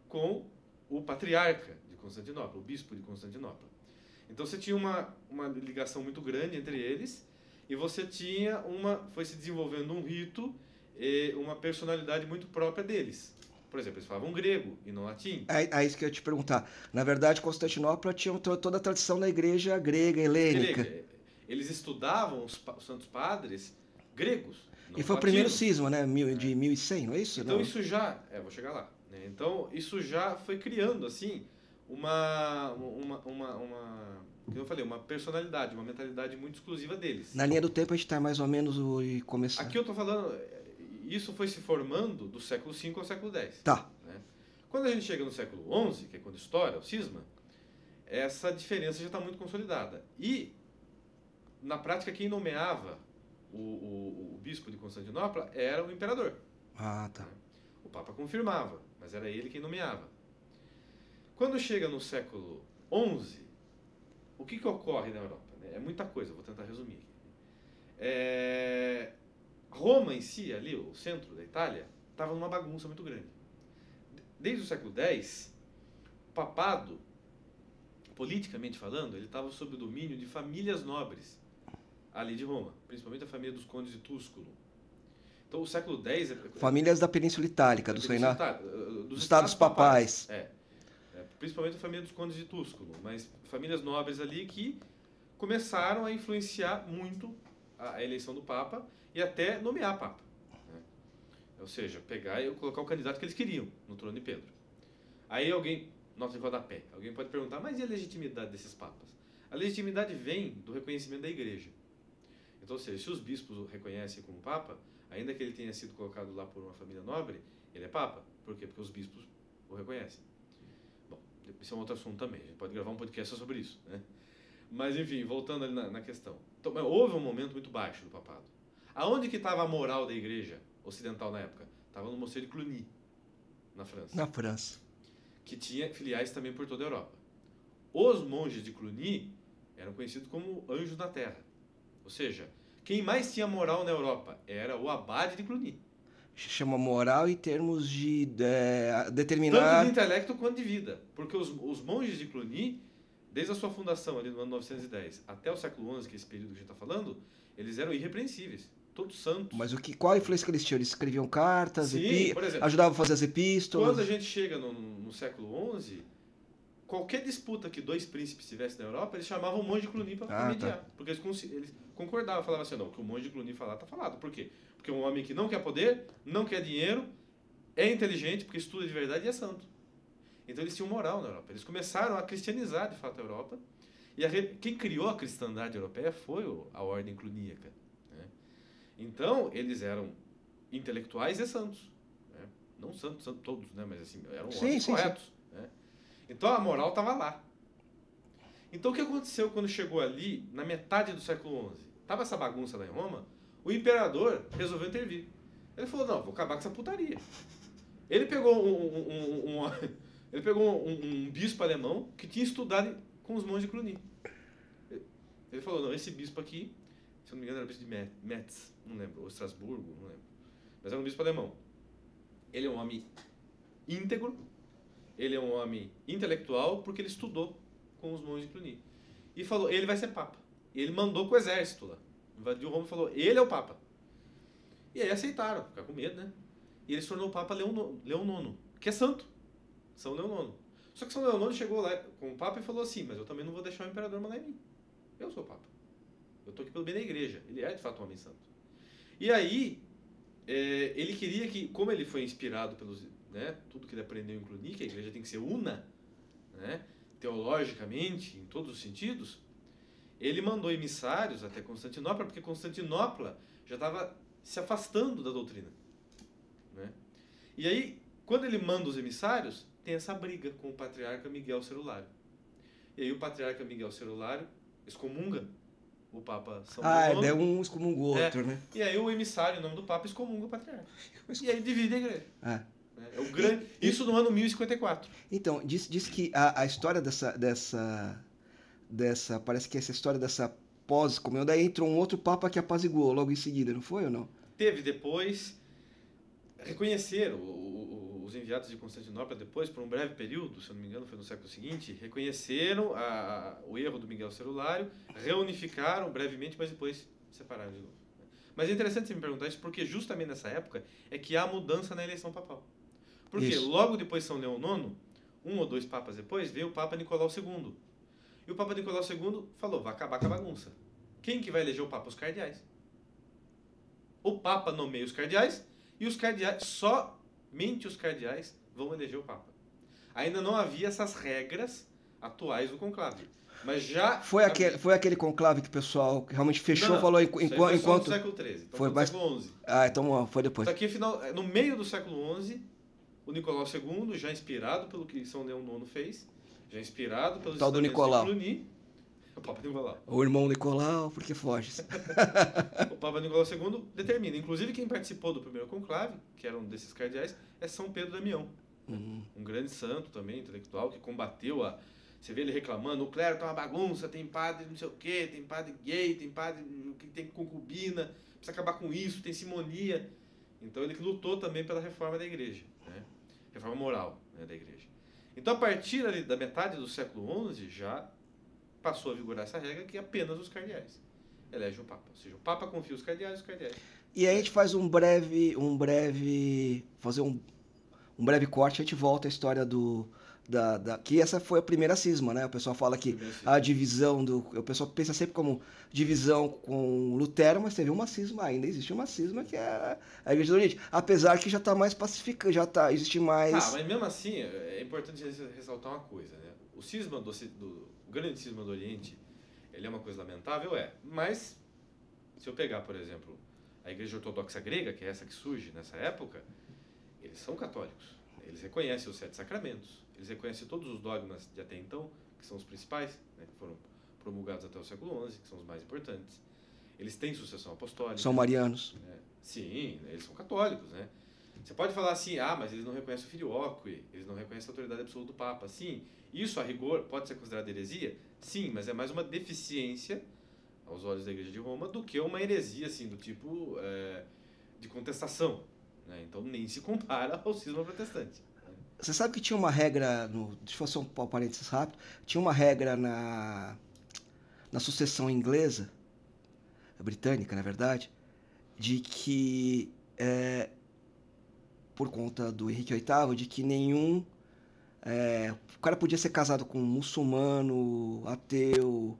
com o patriarca de Constantinopla, o bispo de Constantinopla. Então você tinha uma ligação muito grande entre eles e você tinha foi se desenvolvendo um rito e uma personalidade muito própria deles. Por exemplo, eles falavam grego e não latim. É isso que eu ia te perguntar. Na verdade, Constantinopla tinha toda a tradição da igreja grega, helênica. Eles estudavam os santos padres gregos. Não E foi o primeiro latinos. cisma, né? De 1100, não é isso? Então Não. isso já... vou chegar lá. Né? Então isso já foi criando, assim, como eu falei, uma personalidade, uma mentalidade muito exclusiva deles. Na linha do tempo a gente está mais ou menos começando. Aqui eu estou falando... Isso foi se formando do século V ao século X. Tá. Né? Quando a gente chega no século XI, que é quando estoura o cisma, essa diferença já está muito consolidada. E, na prática, quem nomeava o bispo de Constantinopla era o imperador. Ah, tá. O Papa confirmava, mas era ele quem nomeava. Quando chega no século XI, o que ocorre na Europa? É muita coisa, vou tentar resumir aqui. Roma em si, ali, o centro da Itália, estava numa bagunça muito grande. Desde o século X, o papado, politicamente falando, ele estava sob o domínio de famílias nobres ali de Roma, principalmente a família dos condes de Túsculo. Então, o século X... Famílias da Península Itálica, dos estados papais. Principalmente a família dos condes de Túsculo, mas famílias nobres ali que começaram a influenciar muito a eleição do Papa e até nomear Papa. Né? Ou seja, pegar e colocar o candidato que eles queriam no trono de Pedro. Aí alguém, nota de rodapé, alguém pode perguntar, mas e a legitimidade desses papas? A legitimidade vem do reconhecimento da igreja. Então, ou seja, se os bispos o reconhecem como Papa, ainda que ele tenha sido colocado lá por uma família nobre, ele é Papa. Por quê? Porque os bispos o reconhecem. Bom, isso é um outro assunto também, a gente pode gravar um podcast só sobre isso. Né? Mas, enfim, voltando ali na questão. Então, houve um momento muito baixo do papado. Aonde que estava a moral da igreja ocidental na época? Estava no Mosteiro de Cluny, na França. Na França. Que tinha filiais também por toda a Europa. Os monges de Cluny eram conhecidos como anjos da terra. Ou seja, quem mais tinha moral na Europa era o abade de Cluny. Chama moral em termos de determinar... Tanto de intelecto quanto de vida. Porque os monges de Cluny, desde a sua fundação ali no ano 910 até o século XI, que é esse período que a gente está falando, eles eram irrepreensíveis. Todos santos. Mas qual a influência que eles tinham? Eles escreviam cartas, por exemplo, ajudavam a fazer as epístolas. Quando a gente chega no século XI, qualquer disputa que dois príncipes tivessem na Europa, eles chamavam o monge de Cluny para mediar. Tá. Porque eles concordavam, falavam assim, não, o que o monge de Cluny falar está falado. Por quê? Porque é um homem que não quer poder, não quer dinheiro, é inteligente, porque estuda de verdade e é santo. Então eles tinham moral na Europa. Eles começaram a cristianizar, de fato, a Europa. E quem criou a cristandade europeia foi a ordem cluníaca. Então, eles eram intelectuais e santos. Né? Não santos todos, né? Mas assim, eram homens corretos. Sim. Né? Então, a moral estava lá. Então, o que aconteceu quando chegou ali, na metade do século XI? Estava essa bagunça lá em Roma, o imperador resolveu intervir. Ele falou, não, vou acabar com essa putaria. Ele pegou um bispo alemão que tinha estudado com os monges de Cluny. Ele falou, não, esse bispo aqui, se eu não me engano, era o bispo de Metz, não lembro, ou Estrasburgo, não lembro. Mas era um bispo alemão. Ele é um homem íntegro, ele é um homem intelectual, porque ele estudou com os monges de Cluny. E falou, ele vai ser papa. E ele mandou com o exército lá. Invadiu Roma e falou, ele é o papa. E aí aceitaram, ficaram com medo, né? E ele se tornou o Papa Leão IX, que é santo. São Leão IX. Só que São Leão IX chegou lá com o Papa e falou assim, mas eu também não vou deixar o imperador mandar em mim. Eu sou o Papa. Eu estou aqui pelo bem da igreja. Ele é, de fato, um homem santo. E aí, ele queria que, como ele foi inspirado pelos, né, tudo que ele aprendeu em Cluny, que a igreja tem que ser una, né, teologicamente, em todos os sentidos, ele mandou emissários até Constantinopla, porque Constantinopla já estava se afastando da doutrina. Né? E aí, quando ele manda os emissários, tem essa briga com o patriarca Miguel Cerulário. E aí o patriarca Miguel Cerulário excomunga o Papa São Paulo. É um excomunga o outro, né? E aí o emissário, em nome do Papa, excomunga o patriarca. E aí divide a igreja. É o grande... Isso no ano 1054. Então, diz que a história dessa... Parece que essa história dessa pós-comunhão, daí entrou um outro Papa que apaziguou logo em seguida, não foi ou não? Teve depois... Reconheceram, os enviados de Constantinopla depois, por um breve período, se eu não me engano foi no século seguinte, reconheceram o erro do Miguel Cerulário, reunificaram brevemente, mas depois separaram de novo. Mas é interessante você me perguntar isso, porque justamente nessa época é que há mudança na eleição papal. Porque logo depois de São Leão IX, um ou dois papas depois, veio o Papa Nicolau II. E o Papa Nicolau II falou, vai acabar com a bagunça. Quem que vai eleger o Papa? Os cardeais. O Papa nomeia os cardeais e os cardeais, somente os cardeais vão eleger o Papa. Ainda não havia essas regras atuais do conclave. Mas já... Foi aquele conclave que o pessoal realmente fechou, não, falou isso aí foi só enquanto... no século XIII, então foi no mais... século XI. Ah, então foi depois. Então aqui, no meio do século XI, o Nicolau II, já inspirado pelo que São Leão IX fez, já inspirado pelos Tal do ensinamentos Nicolau. de Cluny, o Papa Nicolau. O irmão Nicolau, porque foge. O Papa Nicolau II determina. Inclusive, quem participou do primeiro conclave, que era um desses cardeais, é São Pedro Damião. Um grande santo também, intelectual, que combateu a... Você vê ele reclamando, o clero tá uma bagunça, tem padre não sei o quê, tem padre gay, tem padre que tem concubina, precisa acabar com isso, tem simonia. Então ele lutou também pela reforma da igreja, né? Reforma moral, né, da igreja. Então a partir ali da metade do século XI já passou a vigorar essa regra que apenas os cardeais elegem o Papa. Ou seja, o Papa confia os cardeais. E aí a gente faz um breve corte, a gente volta à história que essa foi a primeira cisma, né? O pessoal fala que a divisão o pessoal pensa sempre como divisão com Lutero, mas teve uma cisma, ainda existe uma cisma que é a Igreja do Oriente. Apesar que já está mais pacificada, existe mais... mas mesmo assim é importante ressaltar uma coisa, né? O cisma o grande cisma do Oriente, ele é uma coisa lamentável, mas se eu pegar, por exemplo, a Igreja Ortodoxa Grega, que é essa que surge nessa época, eles são católicos, eles reconhecem os 7 sacramentos, eles reconhecem todos os dogmas de até então, que são os principais, né, que foram promulgados até o século XI, que são os mais importantes. Eles têm sucessão apostólica. São marianos. Né? Sim, eles são católicos, né? Você pode falar assim, mas eles não reconhecem o filioque, eles não reconhecem a autoridade absoluta do Papa. Sim, isso a rigor pode ser considerado heresia? Sim, mas é mais uma deficiência aos olhos da Igreja de Roma do que uma heresia, assim, do tipo de contestação. Né? Então nem se compara ao cisma protestante. Você sabe que tinha uma regra, deixa eu fazer um parênteses rápido, tinha uma regra na sucessão inglesa, britânica, na verdade, de que, por conta do Henrique VIII, de que o cara podia ser casado com um muçulmano, ateu,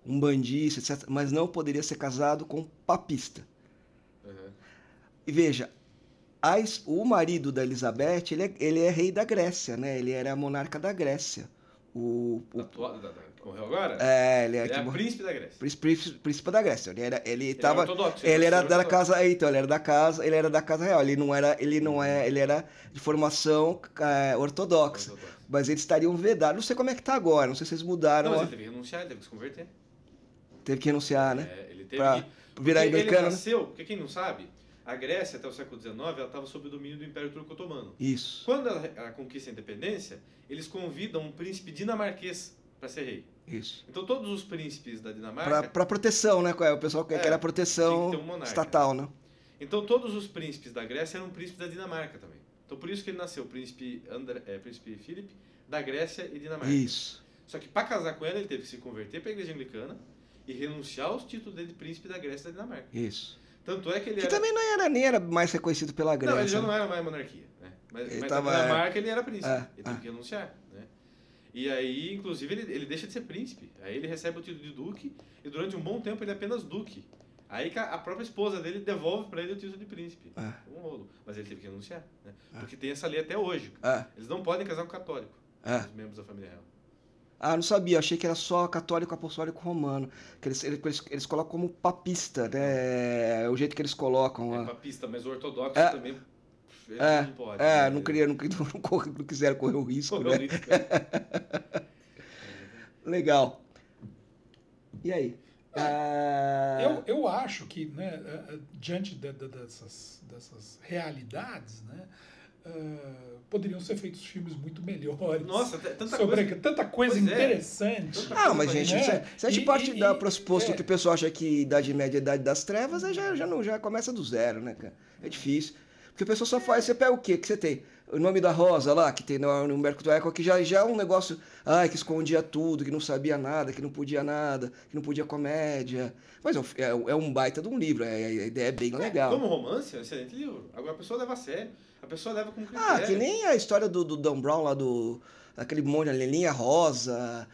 umbandista, etc., mas não poderia ser casado com um papista. Uhum. E veja, o marido da Elizabeth, ele é rei da Grécia, né? Ele era monarca da Grécia. Que morreu agora? Ele é príncipe da Grécia. Príncipe da Grécia. Ele era ortodoxo. Ele era da casa, então, ele era da casa real. Ele era de formação ortodoxa. Mas eles estariam vedados. Não sei como é que tá agora, não sei se eles mudaram. Não, mas ele teve que renunciar, ele teve que se converter. Teve que renunciar, né? Ele teve que virar americano. Ele nasceu, porque quem não sabe, a Grécia até o século XIX ela estava sob o domínio do Império Turco-Otomano. Isso. Quando ela conquista a independência, eles convidam um príncipe dinamarquês para ser rei. Isso. Então todos os príncipes da Dinamarca... Para proteção, né? O pessoal que era proteção estatal, né? Então todos os príncipes da Grécia eram príncipes da Dinamarca também. Então por isso que ele nasceu, príncipe Filipe, da Grécia e Dinamarca. Isso. Só que para casar com ela, ele teve que se converter para a igreja anglicana e renunciar aos títulos dele de príncipe da Grécia e da Dinamarca. Isso. Tanto é que ele também nem era mais reconhecido pela Grécia. Não, ele já não era mais monarquia. Né? Mas na Dinamarca ele era príncipe. Ele teve que renunciar. Né? E aí, inclusive, ele deixa de ser príncipe. Aí ele recebe o título de duque e durante um bom tempo ele é apenas duque. Aí a própria esposa dele devolve para ele o título de príncipe. Um rolo. Mas ele teve que renunciar. Né? Porque tem essa lei até hoje. Eles não podem casar com católico. Os membros da família real. Não sabia. Achei que era só católico apostólico romano. Que eles colocam como papista, né? É o jeito que eles colocam. É papista, mas o ortodoxo também... não pode. Não quiseram correr o risco, né? Legal. E aí? Eu acho que, né, diante dessas realidades, né, poderiam ser feitos filmes muito melhores. Nossa, tanta coisa interessante. Mas gente, né? Se a gente parte do pressuposto que o pessoal acha que Idade Média é a Idade das Trevas, aí já começa do zero, né, cara? É difícil. Porque o pessoal só faz... Você pega o quê? Que você tem? O Nome da Rosa lá, que tem no Humberto Eco, que já é um negócio... que escondia tudo, que não sabia nada, que não podia nada, que não podia comédia. Mas é um baita de um livro, a ideia é bem legal. Como romance, é um excelente livro. Agora a pessoa leva a sério, a pessoa leva como critério. Que nem a história do Dan Brown lá aquele monte de linha rosa,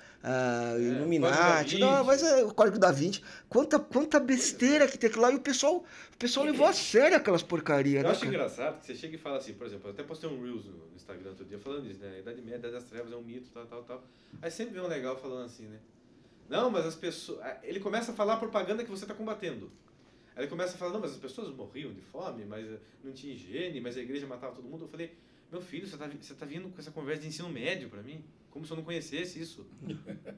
Illuminati, Código da não, mas é o Código da Vinci. Quanta besteira que tem aquilo lá, e o pessoal levou a sério aquelas porcarias, Eu né, acho cara? engraçado que você chega e fala assim, por exemplo, eu até postei um Reels no Instagram outro dia falando isso, né? A Idade Média, a Idade das Trevas é um mito, tal. Aí sempre vem um legal falando assim, né? Não, mas as pessoas... Ele começa a falar a propaganda que você está combatendo. Aí ele começa a falar, não, mas as pessoas morriam de fome, mas não tinha higiene, mas a igreja matava todo mundo. Eu falei, meu filho, você tá vindo com essa conversa de ensino médio para mim? Como se eu não conhecesse isso.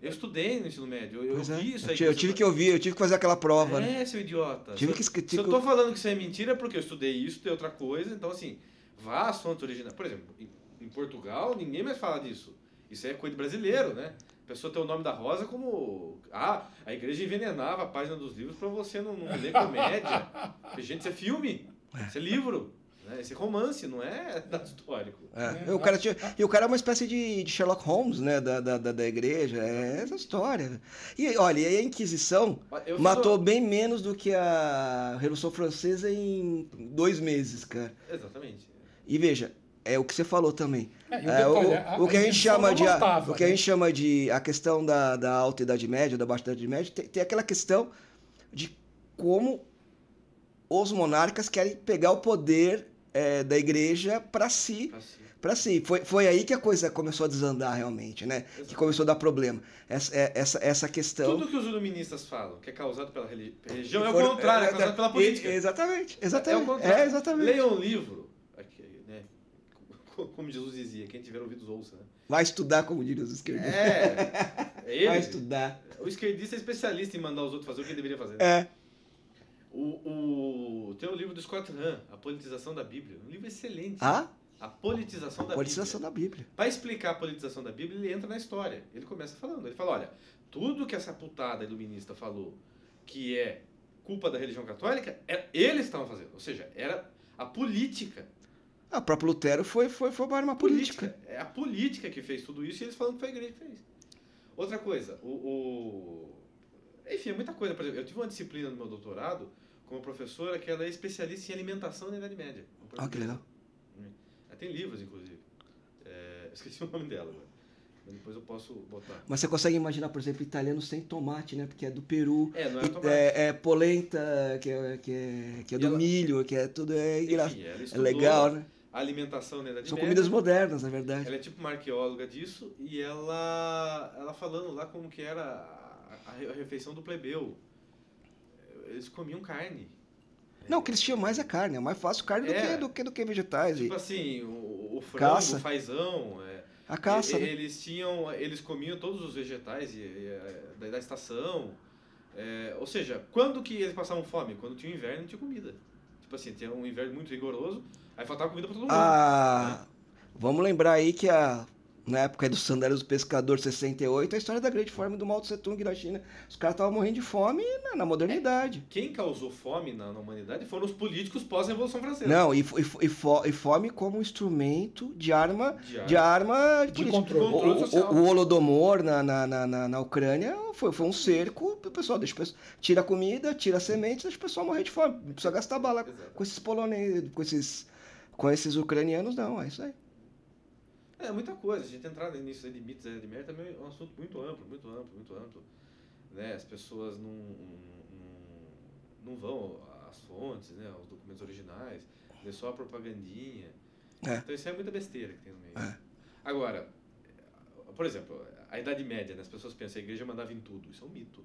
Eu estudei no ensino médio, eu Pois é. vi isso aí. Eu tive que ouvir, eu tive que fazer aquela prova, né? Seu idiota. Tive se, que- se eu tô falando que isso é mentira é porque eu estudei isso, tem outra coisa. Então, assim, vá às fontes originais. Por exemplo, em Portugal, ninguém mais fala disso. Isso é coisa de brasileiro, né? A pessoa tem o nome da Rosa como... a igreja envenenava a página dos livros para você não ler comédia. Porque, gente, isso é filme, isso é livro, né? Isso é romance, não é dado histórico. E o cara é uma espécie de Sherlock Holmes, né, da igreja, é essa história. E olha, e a Inquisição matou bem menos do que a Revolução Francesa em 2 meses, cara. Exatamente. E veja, é o que você falou também. O que a gente chama de matava, o que a gente chama de a questão da Alta Idade Média, da Baixa Idade Média, tem aquela questão de como os monarcas querem pegar o poder da igreja para si. Foi aí que a coisa começou a desandar realmente, né? Que começou a dar problema. Essa questão... Tudo que os iluministas falam, que é causado pela religião, é o contrário, é causado pela política. Exatamente. É o contrário. Exatamente. Leiam um livro, aqui, né? Como Jesus dizia, quem tiver ouvidos ouça, né? Vai estudar, como diriam os esquerdistas. Ele, Vai estudar. O esquerdista é especialista em mandar os outros fazer o que ele deveria fazer. Tem o livro do Scott Hahn, A Politização da Bíblia. Um livro excelente. A Politização da Politização da Bíblia. Para explicar a politização da Bíblia, ele entra na história. Ele começa falando. Ele fala, olha, tudo que essa putada iluminista falou que é culpa da religião católica, eles estavam fazendo. Ou seja, era a política. O próprio Lutero foi uma arma política. É a política que fez tudo isso e eles falam que foi a igreja que fez. Outra coisa, enfim, é muita coisa. Por exemplo, eu tive uma disciplina no meu doutorado com uma professora que ela é especialista em alimentação na Idade Média. Que legal. Ela tem livros, inclusive. Esqueci o nome dela agora. Mas depois eu posso botar. Mas você consegue imaginar, por exemplo, italiano sem tomate, né? Porque é do Peru. Não é tomate. Polenta, que é do milho, que é tudo... Enfim, é legal, né? A alimentação na Idade São Média. comidas modernas, na verdade. Ela é tipo uma arqueóloga disso e ela falando lá como que era a refeição do plebeu. Eles comiam carne. Não, o que eles tinham mais é carne. É mais fácil carne do que vegetais. Tipo assim, o frango, caça. o fazão. A caça. Eles comiam todos os vegetais da estação. Ou seja, quando que eles passavam fome? Quando tinha inverno, não tinha comida. Tipo assim, tinha um inverno muito rigoroso, aí faltava comida pra todo mundo. Né? Vamos lembrar aí que na época dos Sandálios do Pescador 68, a história da grande fome do Mao Tse Tung na China. Os caras estavam morrendo de fome na modernidade. Quem causou fome na humanidade foram os políticos pós-Revolução Francesa. Não, e fome como instrumento de arma de controle. O Holodomor na Ucrânia foi um cerco. O pessoal tira a comida, tira as sementes, deixa o pessoal morrer de fome. Não precisa gastar bala com esses poloneses, com esses ucranianos, não. É isso aí. É muita coisa. A gente entrar nisso de mitos e de merda também é um assunto muito amplo. Né? As pessoas não vão às fontes, né? Aos documentos originais, é só a propagandinha. Então isso é muita besteira que tem no meio. Agora, por exemplo, a Idade Média, né? As pessoas pensam que a igreja mandava em tudo. Isso é um mito.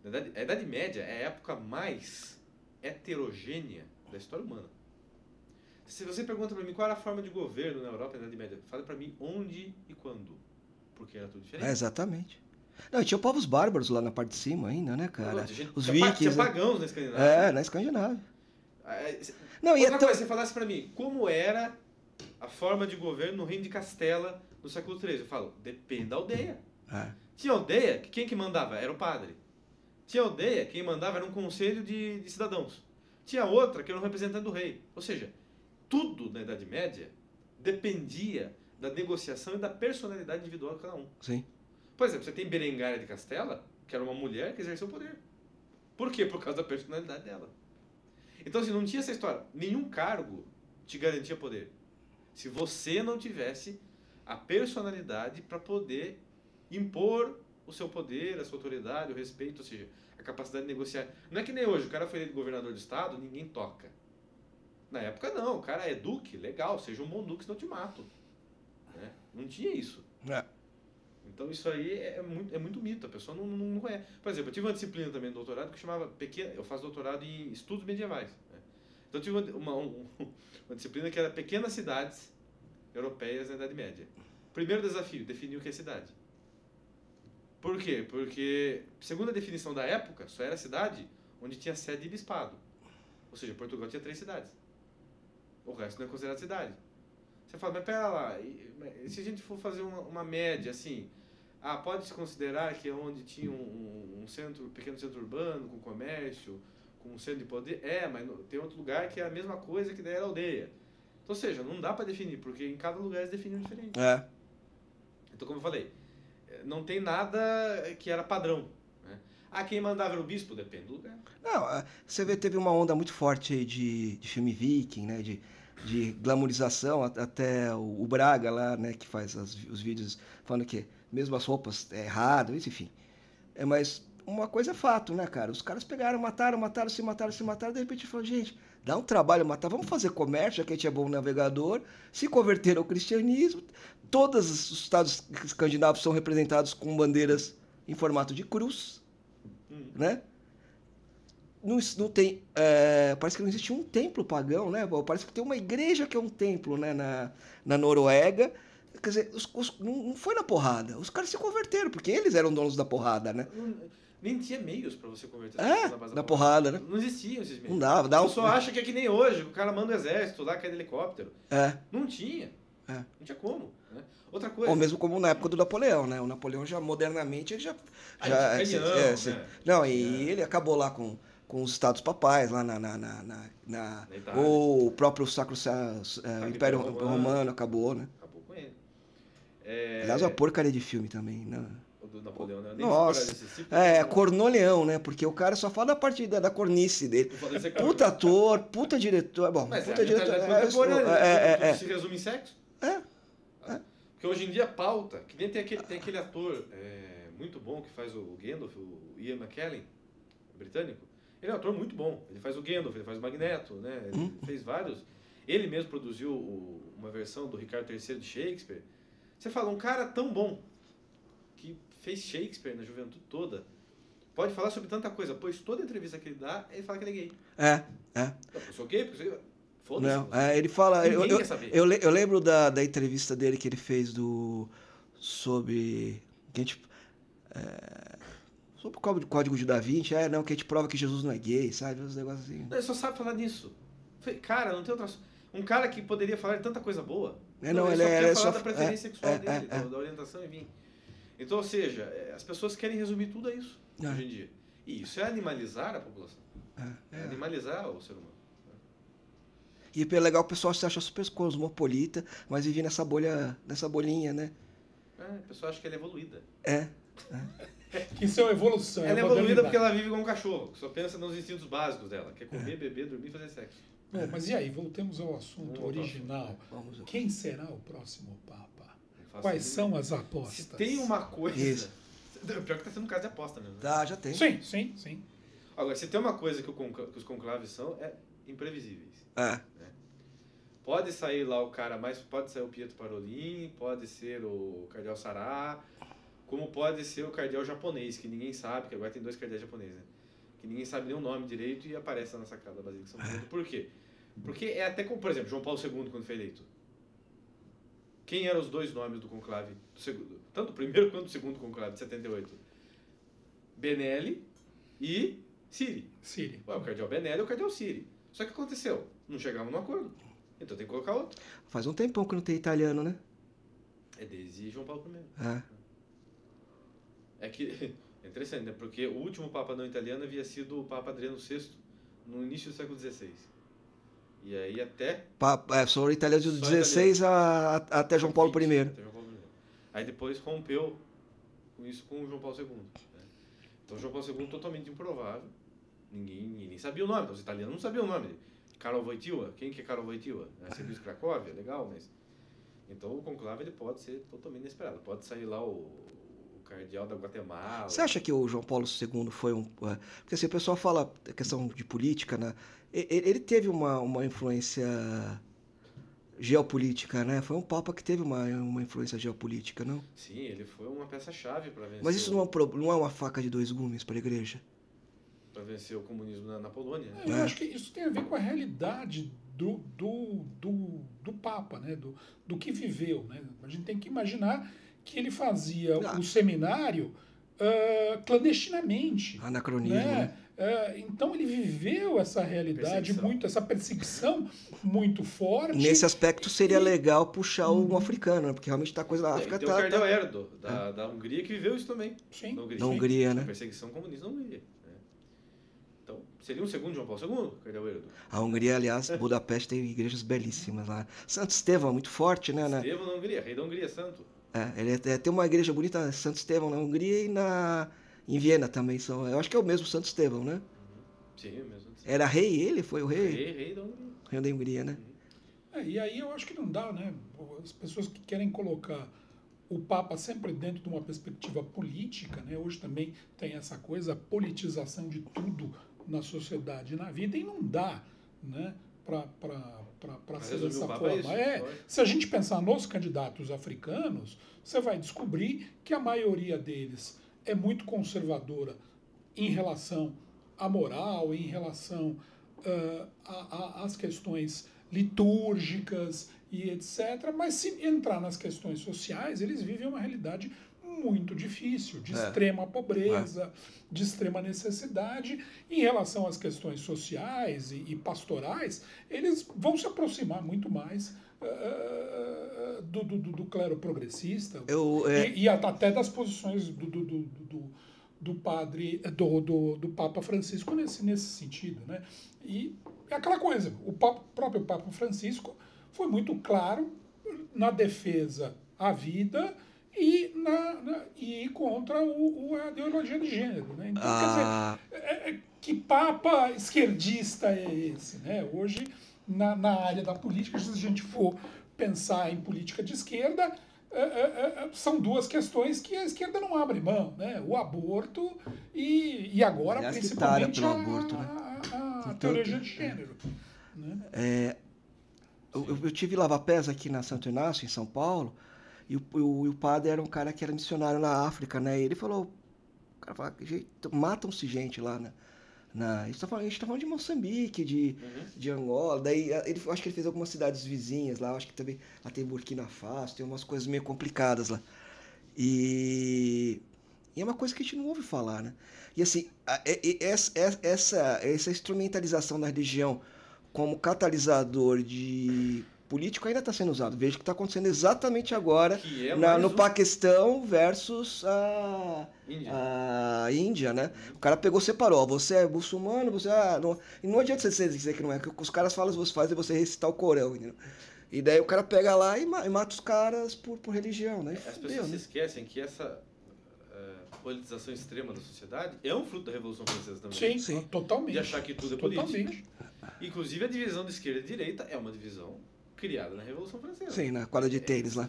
Né? A Idade Média é a época mais heterogênea da história humana. Se você pergunta para mim qual era a forma de governo na Europa na Idade Média, fala para mim onde e quando. Porque era tudo diferente. Exatamente. Não, tinha povos bárbaros lá na parte de cima ainda, né, cara? Os vikings. Tinha pagãos na Escandinávia. Na Escandinávia. Outra coisa, você falasse para mim, como era a forma de governo no Reino de Castela no século XIII? Eu falo, depende da aldeia. Tinha aldeia, quem que mandava? Era o padre. Tinha aldeia, quem mandava era um conselho de cidadãos. Tinha outra que era um representante do rei. Ou seja, tudo na Idade Média dependia da negociação e da personalidade individual de cada um. Sim. Por exemplo, você tem Berengária de Castela, que era uma mulher que exerceu o poder. Por quê? Por causa da personalidade dela. Então, assim, não tinha essa história. Nenhum cargo te garantia poder. Se você não tivesse a personalidade para poder impor o seu poder, a sua autoridade, o respeito, ou seja, a capacidade de negociar. Não é que nem hoje, o cara foi eleito governador do estado, ninguém toca. Na época não, o cara é duque, legal, seja um bom duque, senão eu te mato. Né? Não tinha isso. Então isso aí é muito mito, a pessoa não conhece. Por exemplo, eu tive uma disciplina também no doutorado que chamava eu faço doutorado em estudos medievais. Né? Então eu tive uma disciplina que era pequenas cidades europeias na Idade Média. Primeiro desafio, definir o que é cidade. Por quê? Porque, segundo a definição da época, só era cidade onde tinha sede e bispado. Ou seja, Portugal tinha 3 cidades. O resto não é considerado cidade. Você fala, mas pera lá, e se a gente for fazer uma média, assim, pode-se considerar que é onde tinha um pequeno centro urbano, com comércio, com um centro de poder? Mas tem outro lugar que é a mesma coisa que daí era aldeia. Então, ou seja, não dá para definir, porque em cada lugar eles definiam diferente. Então, como eu falei, não tem nada que era padrão. Né? Quem mandava era o bispo? Depende do lugar. Não, você vê, teve uma onda muito forte aí de filme viking, né? De glamourização, até o Braga lá, né? Que faz os vídeos falando que mesmo as roupas é errado, enfim. Mas uma coisa é fato, né, cara? Os caras pegaram, se mataram, de repente falaram, gente, dá um trabalho matar, vamos fazer comércio, já que a gente é bom navegador, se converteram ao cristianismo, todos os estados escandinavos são representados com bandeiras em formato de cruz, né? Não tem, parece que não existe um templo pagão, né? Parece que tem uma igreja que é um templo, né? Na Noruega. Quer dizer, não foi na porrada. Os caras se converteram, porque eles eram donos da porrada, né? Nem tinha meios para você converter na base da porrada, né? Não existiam esses meios. Não dava. Você só acha que é que nem hoje, o cara manda o exército lá, cai de helicóptero. Não tinha. Não tinha como. Né? Outra coisa. Ou mesmo como na época do Napoleão, né? O Napoleão já modernamente ele ele acabou lá com os estados papais lá na o próprio Sacro Império Romano acabou, né? Acabou com ele. Aliás, uma porcaria de filme também, né? O do Napoleão, né? Nossa, Cornoleão, né? Porque o cara só fala da parte da cornice dele. Puta ator, puta diretor, bom, mas puta diretor. Se resume em sexo? Porque hoje em dia pauta, que nem tem aquele ator muito bom que faz o Gandalf, o Ian McKellen, britânico. Ele é um ator muito bom. Ele faz o Gandalf, ele faz o Magneto, né? Ele fez vários. Ele mesmo produziu uma versão do Ricardo III de Shakespeare. Você fala, um cara tão bom que fez Shakespeare na juventude toda, pode falar sobre tanta coisa, pois toda entrevista que ele dá, ele fala que ele é gay. Eu sou gay, porque foda-se. Não, ele fala... Ninguém quer saber. Eu lembro da entrevista dele que ele fez sobre o Código de Da Vinci, que a gente prova que Jesus não é gay, sabe? Uns negócios assim. Não, ele só sabe falar nisso. Cara, não tem outra... Um cara que poderia falar de tanta coisa boa. Ele quer falar da preferência sexual dele, da orientação, enfim. Então, ou seja, as pessoas querem resumir tudo a isso, hoje em dia. E isso é animalizar a população. É animalizar o ser humano. E é legal, o pessoal se acha super cosmopolita, mas vive nessa bolinha, né? O pessoal acha que ela é evoluída. Isso é uma evolução. Ela é evoluída porque ela vive como um cachorro, que só pensa nos instintos básicos dela, que é comer, beber, dormir e fazer sexo. Bom, mas e aí, voltemos ao assunto original. Quem será o próximo Papa? Quais são as apostas? Se tem uma coisa... Isso. Pior que está sendo um caso de aposta mesmo. Tá, já tem. Sim. Agora, se tem uma coisa que os conclaves são, imprevisíveis. Né? Pode sair lá o cara pode sair o Pietro Parolin, pode ser o Cardeal Sará, como pode ser o cardeal japonês, que ninguém sabe, que agora tem 2 cardeais japoneses, né? Que ninguém sabe nem o nome direito e aparece lá na sacada da Basílica de São Pedro. Por quê? Porque é até como, por exemplo, João Paulo II, quando foi eleito. Quem eram os 2 nomes do conclave, tanto o primeiro quanto o segundo conclave de 78? Benelli e Siri. O cardeal Benelli e o cardeal Siri. Só que aconteceu, não chegavam num acordo. Então tem que colocar outro. Faz um tempão que não tem italiano, né? É desde João Paulo I. É que... É interessante, né? Porque o último Papa não italiano havia sido o Papa Adriano VI, no início do século XVI. E aí até... Só italiano de 16 até João Paulo I. Aí depois rompeu com isso com o João Paulo II. Né? Então João Paulo II totalmente improvável. Ninguém sabia o nome. Então, os italianos não sabiam o nome. Karol Wojtyła. Quem que é Karol Wojtyła? Serviço Cracóvia? Legal, mas... Então o conclave ele pode ser totalmente inesperado. Pode sair lá o cardeal da Guatemala. Você acha que o João Paulo II foi um... Porque assim, o pessoal fala a questão de política, né? Ele teve uma influência geopolítica, né? Foi um papa que teve uma influência geopolítica, não? Sim, ele foi uma peça-chave para vencer. Mas isso não é uma faca de dois gumes para a igreja? Para vencer o comunismo na Polônia. Né? Eu acho que isso tem a ver com a realidade do Papa, né? Do que viveu. Né? A gente tem que imaginar que ele fazia o seminário clandestinamente. Anacronismo. Né? Então ele viveu essa realidade, essa perseguição muito forte. Nesse aspecto seria legal puxar um africano, né? Porque realmente tá coisa da África. Tem o cardeal Erdo, da Hungria, que viveu isso também. Sim. Na Hungria, né? A perseguição comunista na Hungria. Então, seria um segundo João Paulo II, cardeal Erdo. A Hungria, aliás, Budapeste tem igrejas belíssimas lá. Santo Estevão, muito forte, né? Estevão na Hungria, rei da Hungria, santo. Ele tem uma igreja bonita, Santo Estevão na Hungria e em Viena também. Eu acho que é o mesmo Santo Estevão, né? Sim, o mesmo. Era rei ele? Foi o rei? Rei da Hungria. Rei da Hungria, né? E aí eu acho que não dá, né? As pessoas que querem colocar o Papa sempre dentro de uma perspectiva política, né? Hoje também tem essa coisa, a politização de tudo na sociedade e na vida, e não dá, né? Para ser dessa forma. Se a gente pensar nos candidatos africanos, você vai descobrir que a maioria deles é muito conservadora em relação à moral, em relação às questões litúrgicas e etc. Mas se entrar nas questões sociais, eles vivem uma realidade muito difícil, de extrema pobreza, de extrema necessidade. Em relação às questões sociais e pastorais, eles vão se aproximar muito mais do clero progressista e até das posições do Papa Francisco nesse sentido, né? E é aquela coisa, o próprio Papa Francisco foi muito claro na defesa à vida e contra a ideologia de gênero, né? Então, quer dizer, que Papa esquerdista é esse, né? Hoje, na área da política, se a gente for pensar em política de esquerda, são duas questões que a esquerda não abre mão, né? O aborto e agora, aliás, principalmente, a teologia de gênero. Né? Eu tive lava-pés aqui na Santo Inácio, em São Paulo, e o padre era um cara que era missionário na África, né? E ele falou, o cara fala, matam-se gente lá, né? A gente tá falando de Moçambique, de Angola, daí acho que ele fez algumas cidades vizinhas lá, acho que também lá tem Burkina Faso, tem umas coisas meio complicadas lá. E é uma coisa que a gente não ouve falar, né? E assim, essa instrumentalização da religião como catalisador de político ainda está sendo usado. Veja o que está acontecendo exatamente agora no Paquistão versus a Índia, né? O cara pegou, separou. Você é muçulmano, você não adianta você dizer que não é. Os caras falam, você faz você recitar o Corão, entendeu? E daí o cara pega lá e mata os caras por religião, né? As pessoas se esquecem que essa politização extrema da sociedade é um fruto da Revolução Francesa também. Sim, totalmente. De achar que tudo é política. Inclusive a divisão de esquerda e direita é uma divisão criada na Revolução Francesa. Sim, na quadra de tênis lá.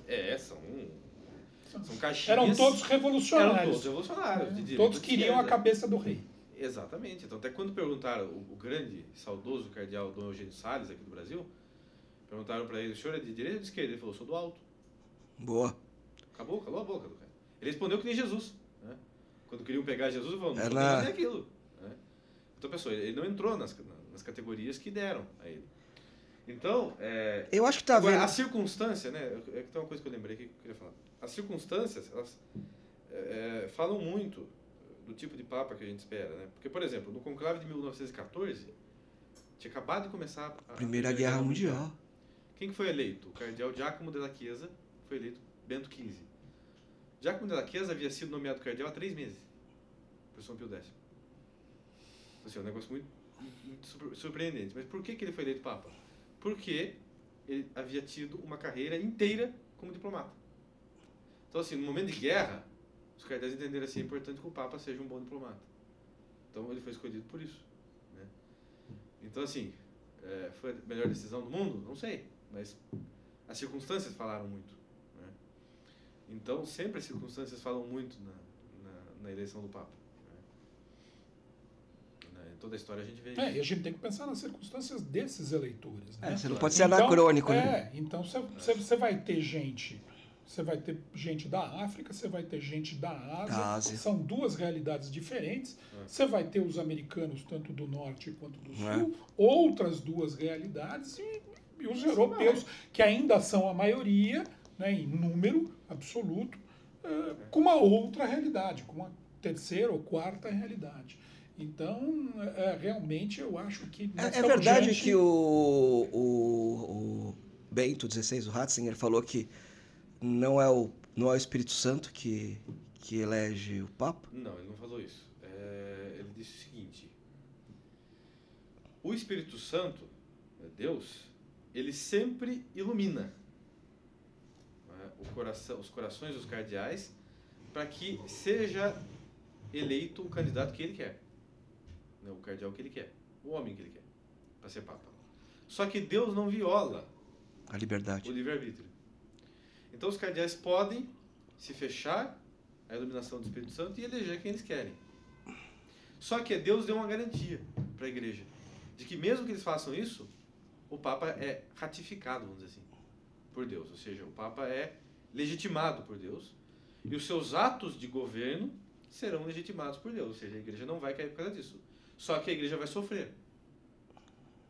São caixinhas... Eram todos revolucionários. Eram todos revolucionários. De direita, todos queriam a cabeça do rei. Exatamente. Então, até quando perguntaram, o grande, saudoso cardeal Dom Eugênio Salles, aqui do Brasil, perguntaram para ele, o senhor é de direita ou de esquerda? Ele falou, sou do alto. Boa. Calou a boca do cara. Ele respondeu que nem Jesus. Né? Quando queriam pegar Jesus, ele falou, não tem fazer aquilo. Né? Então, pessoal, ele não entrou nas categorias que deram a ele. Então, eu acho que tá vendo. A circunstância, né? Tem uma coisa que eu lembrei que eu queria falar. As circunstâncias, elas falam muito do tipo de papa que a gente espera, né? Porque, por exemplo, no conclave de 1914, tinha acabado de começar a Primeira Guerra Mundial. Quem que foi eleito? O cardeal Giacomo della Chiesa foi eleito Bento XV. Giacomo della Chiesa havia sido nomeado cardeal há 3 meses por São Pio X. Então, assim, é um negócio muito surpreendente. Mas por que ele foi eleito papa? Porque ele havia tido uma carreira inteira como diplomata. Então, assim, no momento de guerra, os cardeais entenderam assim, é importante que o Papa seja um bom diplomata. Então, ele foi escolhido por isso. Né? Então, assim, foi a melhor decisão do mundo? Não sei. Mas as circunstâncias falaram muito. Né? Então, sempre as circunstâncias falam muito na eleição do Papa. Né? Em toda a história a gente vê isso. E a gente tem que pensar nas circunstâncias desses eleitores. Né? Você não pode ser anacrônico, né? Então você vai ter gente... Você vai ter gente da África, você vai ter gente da Ásia. São duas realidades diferentes. Você vai ter os americanos, tanto do norte quanto do sul, outras duas realidades, e os europeus, que ainda são a maioria, né, em número absoluto, com uma outra realidade, com uma terceira ou quarta realidade. Então, realmente, eu acho que... É verdade que o Bento XVI, o Ratzinger, falou que não é o Espírito Santo que elege o Papa? Não, ele não falou isso. Ele disse o seguinte: o Espírito Santo, Deus, ele sempre ilumina, né, os corações dos cardeais para que seja eleito o candidato que ele quer, né, o cardeal que ele quer, o homem que ele quer, para ser Papa. Só que Deus não viola a liberdade, o livre-arbítrio. Então os cardeais podem se fechar à iluminação do Espírito Santo e eleger quem eles querem. Só que Deus deu uma garantia para a igreja, de que mesmo que eles façam isso, o Papa é ratificado, vamos dizer assim, por Deus. Ou seja, o Papa é legitimado por Deus e os seus atos de governo serão legitimados por Deus. Ou seja, a igreja não vai cair por causa disso. Só que a igreja vai sofrer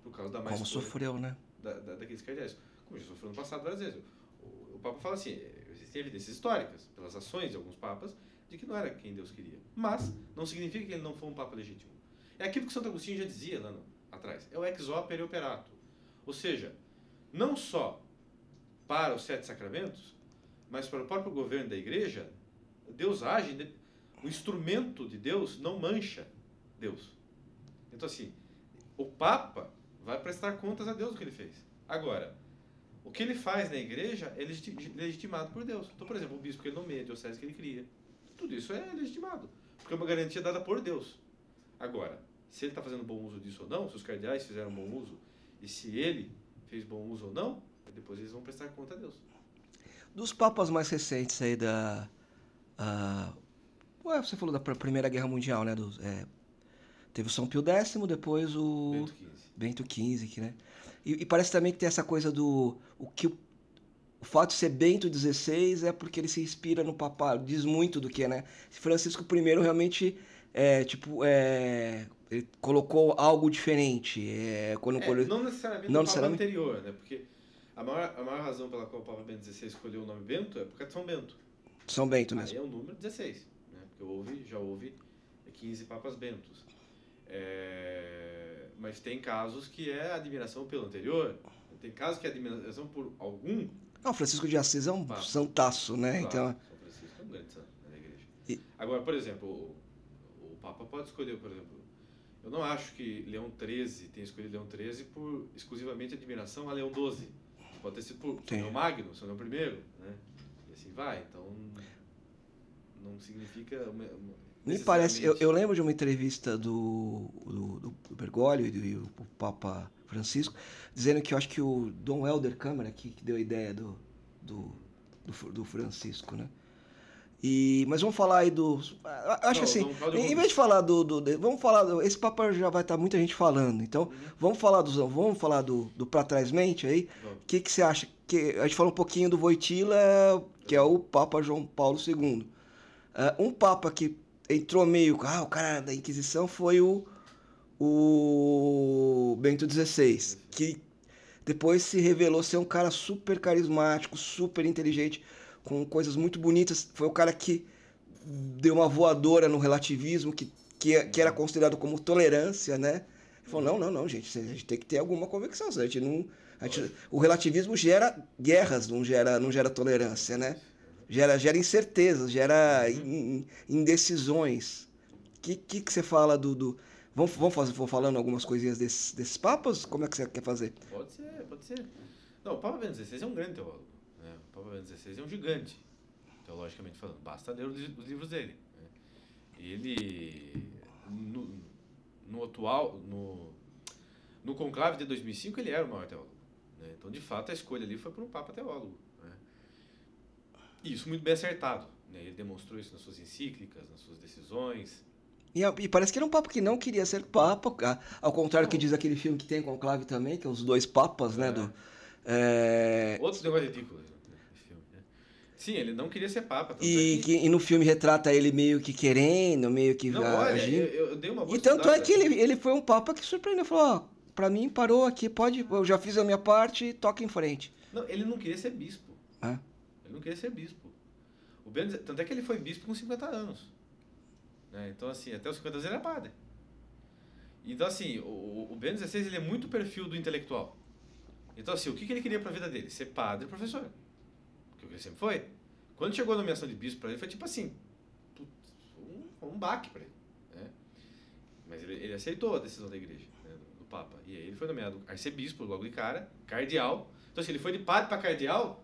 por causa da má como sofreu, né? Daqueles cardeais. Como já sofreu no passado várias vezes. O Papa fala assim, existem evidências históricas, pelas ações de alguns papas, de que não era quem Deus queria. Mas não significa que ele não foi um Papa legítimo. É aquilo que Santo Agostinho já dizia lá atrás. É o ex opere operato. Ou seja, não só para os 7 sacramentos, mas para o próprio governo da igreja, Deus age, o instrumento de Deus não mancha Deus. Então assim, o Papa vai prestar contas a Deus do que ele fez. Agora, o que ele faz na igreja é legitimado por Deus. Então, por exemplo, o bispo que ele nomeia, a diocese que ele cria, tudo isso é legitimado, porque é uma garantia dada por Deus. Agora, se ele está fazendo bom uso disso ou não, se os cardeais fizeram bom uso, e se ele fez bom uso ou não, depois eles vão prestar conta a Deus. Dos papas mais recentes aí você falou da Primeira Guerra Mundial, né? Teve o São Pio X, depois o Bento XV, né? E parece também que tem essa coisa o fato de ser Bento XVI é porque ele se inspira no Papa, diz muito do que, né? Francisco I realmente ele colocou algo diferente. Não necessariamente no Papa anterior, né? Porque a maior razão pela qual o Papa Bento XVI escolheu o nome Bento é por causa de São Bento. São Bento mesmo. Aí é o número 16, né? Porque já houve 15 Papas Bentos. Mas tem casos que é admiração pelo anterior, tem casos que é admiração por algum... Não, Francisco de Assis é um santaço, né? Claro, então... São Francisco é um grande santo na igreja. Agora, por exemplo, o Papa pode escolher, por exemplo, eu não acho que Leão XIII tenha escolhido Leão XIII por exclusivamente admiração a Leão XII. Pode ter sido por São Leão Magno, São Leão I, né? E assim vai, então não significa... Me parece, eu lembro de uma entrevista do Bergoglio e do Papa Francisco, dizendo que eu acho que o Dom Helder Câmara que deu a ideia do Francisco, né? Mas vamos falar aí acho que assim, em vez de falar vamos falar, esse Papa já vai estar muita gente falando, então vamos falar do Pra Trás Mente aí. O que você acha? Que a gente falou um pouquinho do Wojtyla, que é o Papa João Paulo II. Um Papa que entrou meio... o cara da Inquisição foi o Bento XVI, que depois se revelou ser um cara super carismático, super inteligente, com coisas muito bonitas. Foi o cara que deu uma voadora no relativismo, que era considerado como tolerância, né? Ele falou, não, gente, a gente tem que ter alguma convicção. O relativismo gera guerras, não gera tolerância, né? Gera incertezas, gera indecisões. O que você fala Vamos falando algumas coisinhas desses papas? Como é que você quer fazer? Pode ser. Não, o Papa Bento XVI é um grande teólogo. Né? O Papa Bento XVI é um gigante, teologicamente falando. Basta ler os livros dele. Né? Ele, no conclave de 2005, ele era o maior teólogo. né? Então, de fato, a escolha ali foi por um Papa teólogo, né? E isso muito bem acertado, né? Ele demonstrou isso nas suas encíclicas, nas suas decisões. E parece que era um papa que não queria ser papa, ao contrário Não. que diz aquele filme que tem Conclave também, que é os dois papas, né? Outro negócio ridículo nesse filme, né? Sim, ele não queria ser papa. Tanto é E no filme retrata ele meio que querendo, meio que Não, olha, agindo. eu dei uma boa E tanto é estudada. que ele foi um papa que surpreendeu, falou, ó, pra mim parou aqui, eu já fiz a minha parte, toca em frente. Não, ele não queria ser bispo. É. Ele não queria ser bispo. Tanto é que ele foi bispo com 50 anos. Né? Então, assim, até os 50 anos ele era padre. Então, assim, o Bento XVI ele é muito perfil do intelectual. Então, assim, o que ele queria pra vida dele? Ser padre e professor. Que ele sempre foi. Quando chegou a nomeação de bispo pra ele, foi tipo assim, um baque pra ele. Né? Mas ele aceitou a decisão da igreja, né, do Papa. E aí ele foi nomeado arcebispo logo de cara, cardeal. Então, assim, ele foi de padre pra cardeal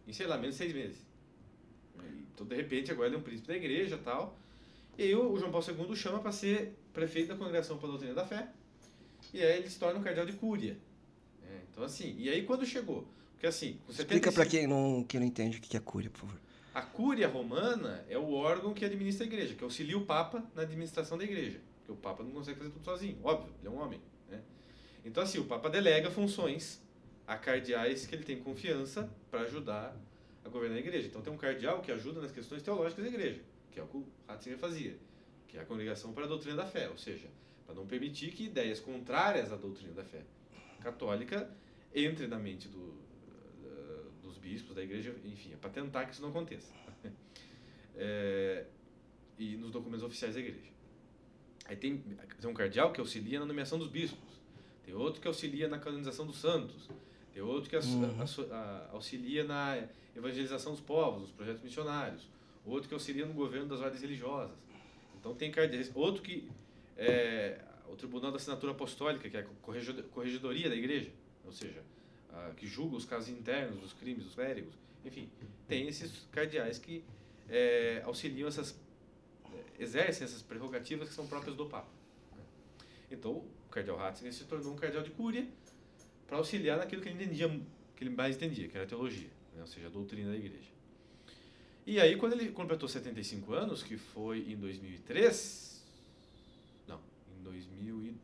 em, sei lá, menos de 6 meses. Então, de repente, agora ele é um príncipe da igreja e tal. E aí o João Paulo II o chama para ser prefeito da Congregação para a Doutrina da Fé. E aí ele se torna um cardeal de Cúria. Então, assim, e aí quando chegou? Porque, assim, com 75... Explica pra quem não entende o que é Cúria, por favor. A Cúria Romana é o órgão que administra a igreja, que auxilia o Papa na administração da igreja. Porque o Papa não consegue fazer tudo sozinho, óbvio, ele é um homem. Né? Então, assim, o Papa delega funções a cardeais que ele tem confiança para ajudar a governar a igreja. Então, tem um cardeal que ajuda nas questões teológicas da igreja, que é o que o Ratzinger fazia, que é a Congregação para a Doutrina da Fé, ou seja, para não permitir que ideias contrárias à doutrina da fé católica entre na mente dos bispos da igreja, enfim, é para tentar que isso não aconteça. E nos documentos oficiais da igreja. Aí tem um cardeal que auxilia na nomeação dos bispos, tem outro que auxilia na canonização dos santos, tem outro que auxilia na evangelização dos povos, nos projetos missionários, outro que auxilia no governo das ordens religiosas. Então tem cardeais, outro que o Tribunal da Assinatura Apostólica, que é a corregedoria da igreja, ou seja, que julga os casos internos dos crimes dos clérigos. Enfim, tem esses cardeais que auxiliam exercem essas prerrogativas que são próprias do Papa. Então, o cardeal Ratzinger se tornou um cardeal de Cúria para auxiliar naquilo que ele entendia, que ele mais entendia, que era a teologia, né? Ou seja, a doutrina da igreja. E aí, quando ele completou 75 anos, que foi em 2003... Não, em 2000.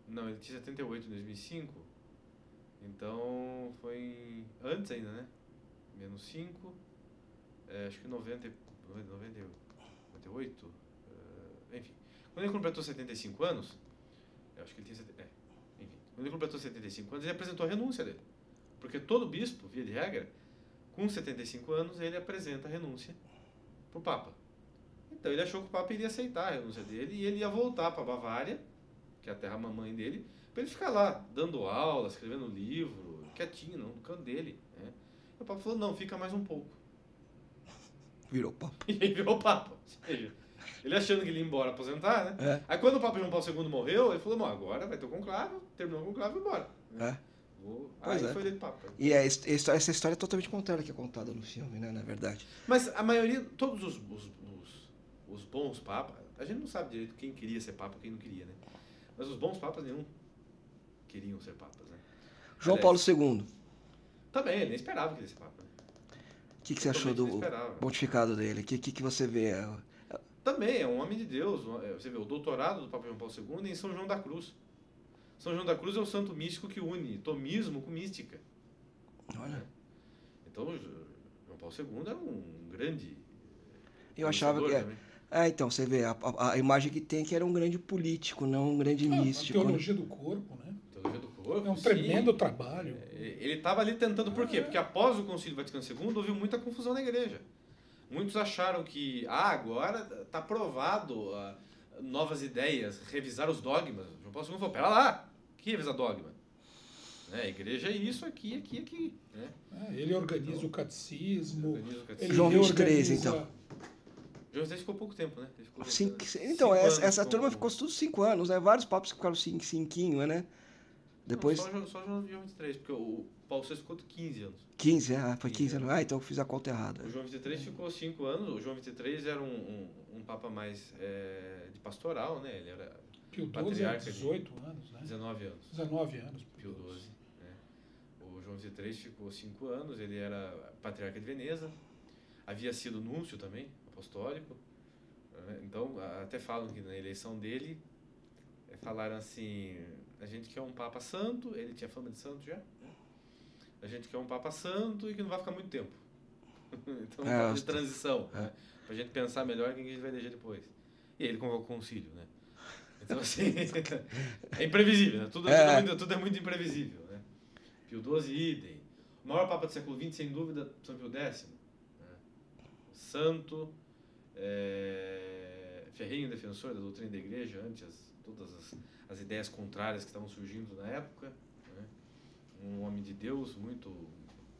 Não, ele tinha 78 em 2005. Então, foi antes ainda, né? Menos 5. Acho que 98. Enfim. Quando ele completou 75 anos... Eu acho que ele tinha... enfim. Quando ele completou 75 anos, ele apresentou a renúncia dele. Porque todo bispo, via de regra, com 75 anos, ele apresenta a renúncia para o Papa. Então, ele achou que o Papa iria aceitar a renúncia dele e ele ia voltar para a Bavária, que é a terra mamãe dele, para ele ficar lá, dando aula, escrevendo livro, quietinho, no canto dele. Né? E o Papa falou, não, fica mais um pouco. Virou Papa. E aí virou Papa. Ou seja, ele achando que ele ia embora aposentar, né? Aí quando o Papa João Paulo II morreu, ele falou, bom, agora vai ter o conclave, terminou o conclave e embora. Né? Aí foi eleito Papa. E essa história é totalmente contrária que é contada no filme, né, na verdade. Mas a maioria, todos os bons papas, a gente não sabe direito quem queria ser papa e quem não queria, né? Mas os bons papas nenhum queriam ser papas, né? João Paulo II. Também, ele nem esperava que ele ia ser papa. Né? O que você achou do pontificado dele? O que você vê? Também, é um homem de Deus. Você vê, o doutorado do Papa João Paulo II é em São João da Cruz. São João da Cruz é o santo místico que une tomismo com mística. Olha. Então, João Paulo II era um grande... Eu achava que... então, você vê, a imagem que tem que era um grande político, não um grande místico. A teologia do corpo, né? Teologia do corpo, é um tremendo trabalho. Ele estava ali tentando, por quê? Porque após o Concílio Vaticano II houve muita confusão na igreja. Muitos acharam que, agora está provado novas ideias, revisar os dogmas. João Paulo II falou, pera lá, que revisar dogma? A igreja é isso, aqui. Né? Ele organiza o catecismo. João 23, então. João 23 ficou pouco tempo, né? Ele ficou então, essa turma ficou tudo 5 anos, né? Vários papos ficaram cinquinho, né? Depois... Não, só João 23, porque o Paulo VI ficou 15 anos. 15, foi 15 anos. Então eu fiz a conta errada. O João 23 ficou 5 anos. O João 23 era um papa mais de pastoral, né? Ele era Pio XII é patriarca 18 anos, né? 19 anos. 19 anos. Pio XII. Né? O João XXIII ficou 5 anos, ele era patriarca de Veneza, havia sido núncio também, apostólico. Né? Então, até falam que na eleição dele, falaram assim, a gente quer um Papa santo, ele tinha fama de santo já, né? A gente quer um Papa santo e que não vai ficar muito tempo. Então, um Papa de transição, né? Pra gente pensar melhor quem a gente vai eleger depois. E aí ele convocou o concílio, né? Então, assim, é imprevisível, né? Tudo é muito imprevisível, né? Pio XII, idem. O maior Papa do século XX, sem dúvida, São Pio X. Né? Santo, ferrenho defensor da doutrina da Igreja, ante todas as ideias contrárias que estavam surgindo na época. Né? Um homem de Deus,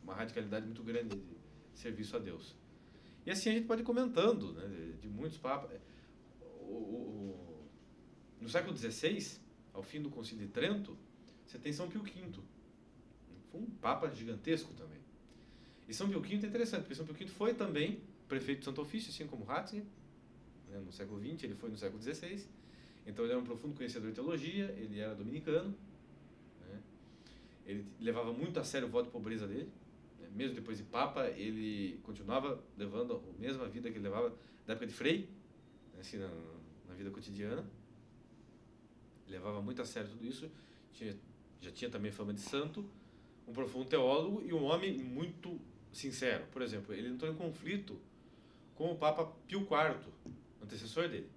uma radicalidade muito grande de serviço a Deus. E assim a gente pode ir comentando, né, de muitos papas. No século XVI, ao fim do Concílio de Trento, você tem São Pio V. Foi um papa gigantesco também. E São Pio V é interessante, porque São Pio V foi também prefeito de Santo Ofício, assim como Ratzinger, né, no século XX, ele foi no século XVI. Então ele era um profundo conhecedor de teologia, ele era dominicano, né, ele levava muito a sério o voto de pobreza dele. Mesmo depois de Papa, ele continuava levando a mesma vida que ele levava da época de Frei, assim, na vida cotidiana. Levava muito a sério tudo isso. Já tinha também fama de santo, um profundo teólogo e um homem muito sincero. Por exemplo, ele entrou em conflito com o Papa Pio IV, antecessor dele.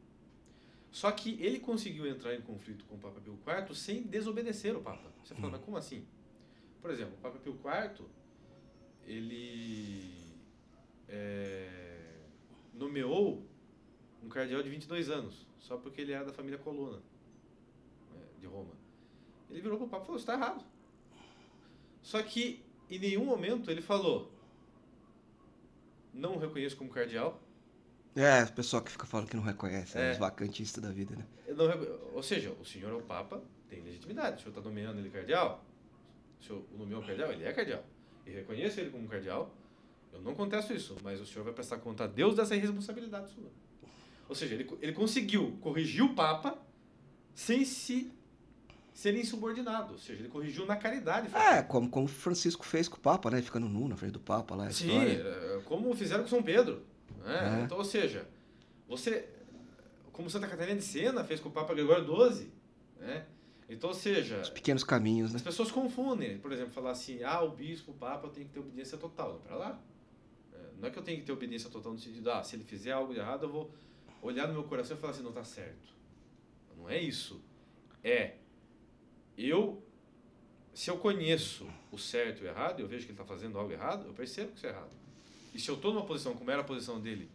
Só que ele conseguiu entrar em conflito com o Papa Pio IV sem desobedecer o Papa. Você fala, mas como assim? Por exemplo, o Papa Pio IV... ele nomeou um cardeal de 22 anos, só porque ele era da família Colonna, de Roma. Ele virou para o Papa e falou, isso está errado. Só que, em nenhum momento, ele falou, não o reconheço como cardeal. O pessoal que fica falando que não reconhece, os vacantistas da vida, né? Ou seja, o senhor é o Papa, tem legitimidade, o senhor está nomeando ele cardeal, o senhor o nomeou cardeal, ele é cardeal. E reconheço ele como cardeal, eu não contesto isso, mas o senhor vai prestar conta a Deus dessa irresponsabilidade sua. Ou seja, ele conseguiu corrigir o Papa sem ser insubordinado, ou seja, ele corrigiu na caridade. Como Francisco fez com o Papa, né? Ficando nu na frente do Papa lá. Sim, como fizeram com São Pedro. Né? Então, ou seja, você, como Santa Catarina de Sena fez com o Papa Gregório XII, né? Então, ou seja... Os pequenos caminhos, né? As pessoas confundem. Por exemplo, falar assim, o bispo, o papa tem que ter obediência total. Não, para lá. Não é que eu tenho que ter obediência total no sentido de, se ele fizer algo de errado, eu vou olhar no meu coração e falar assim, não está certo. Não é isso. Se eu conheço o certo e o errado, eu vejo que ele está fazendo algo errado, eu percebo que isso é errado. E se eu estou numa posição, como era a posição dele,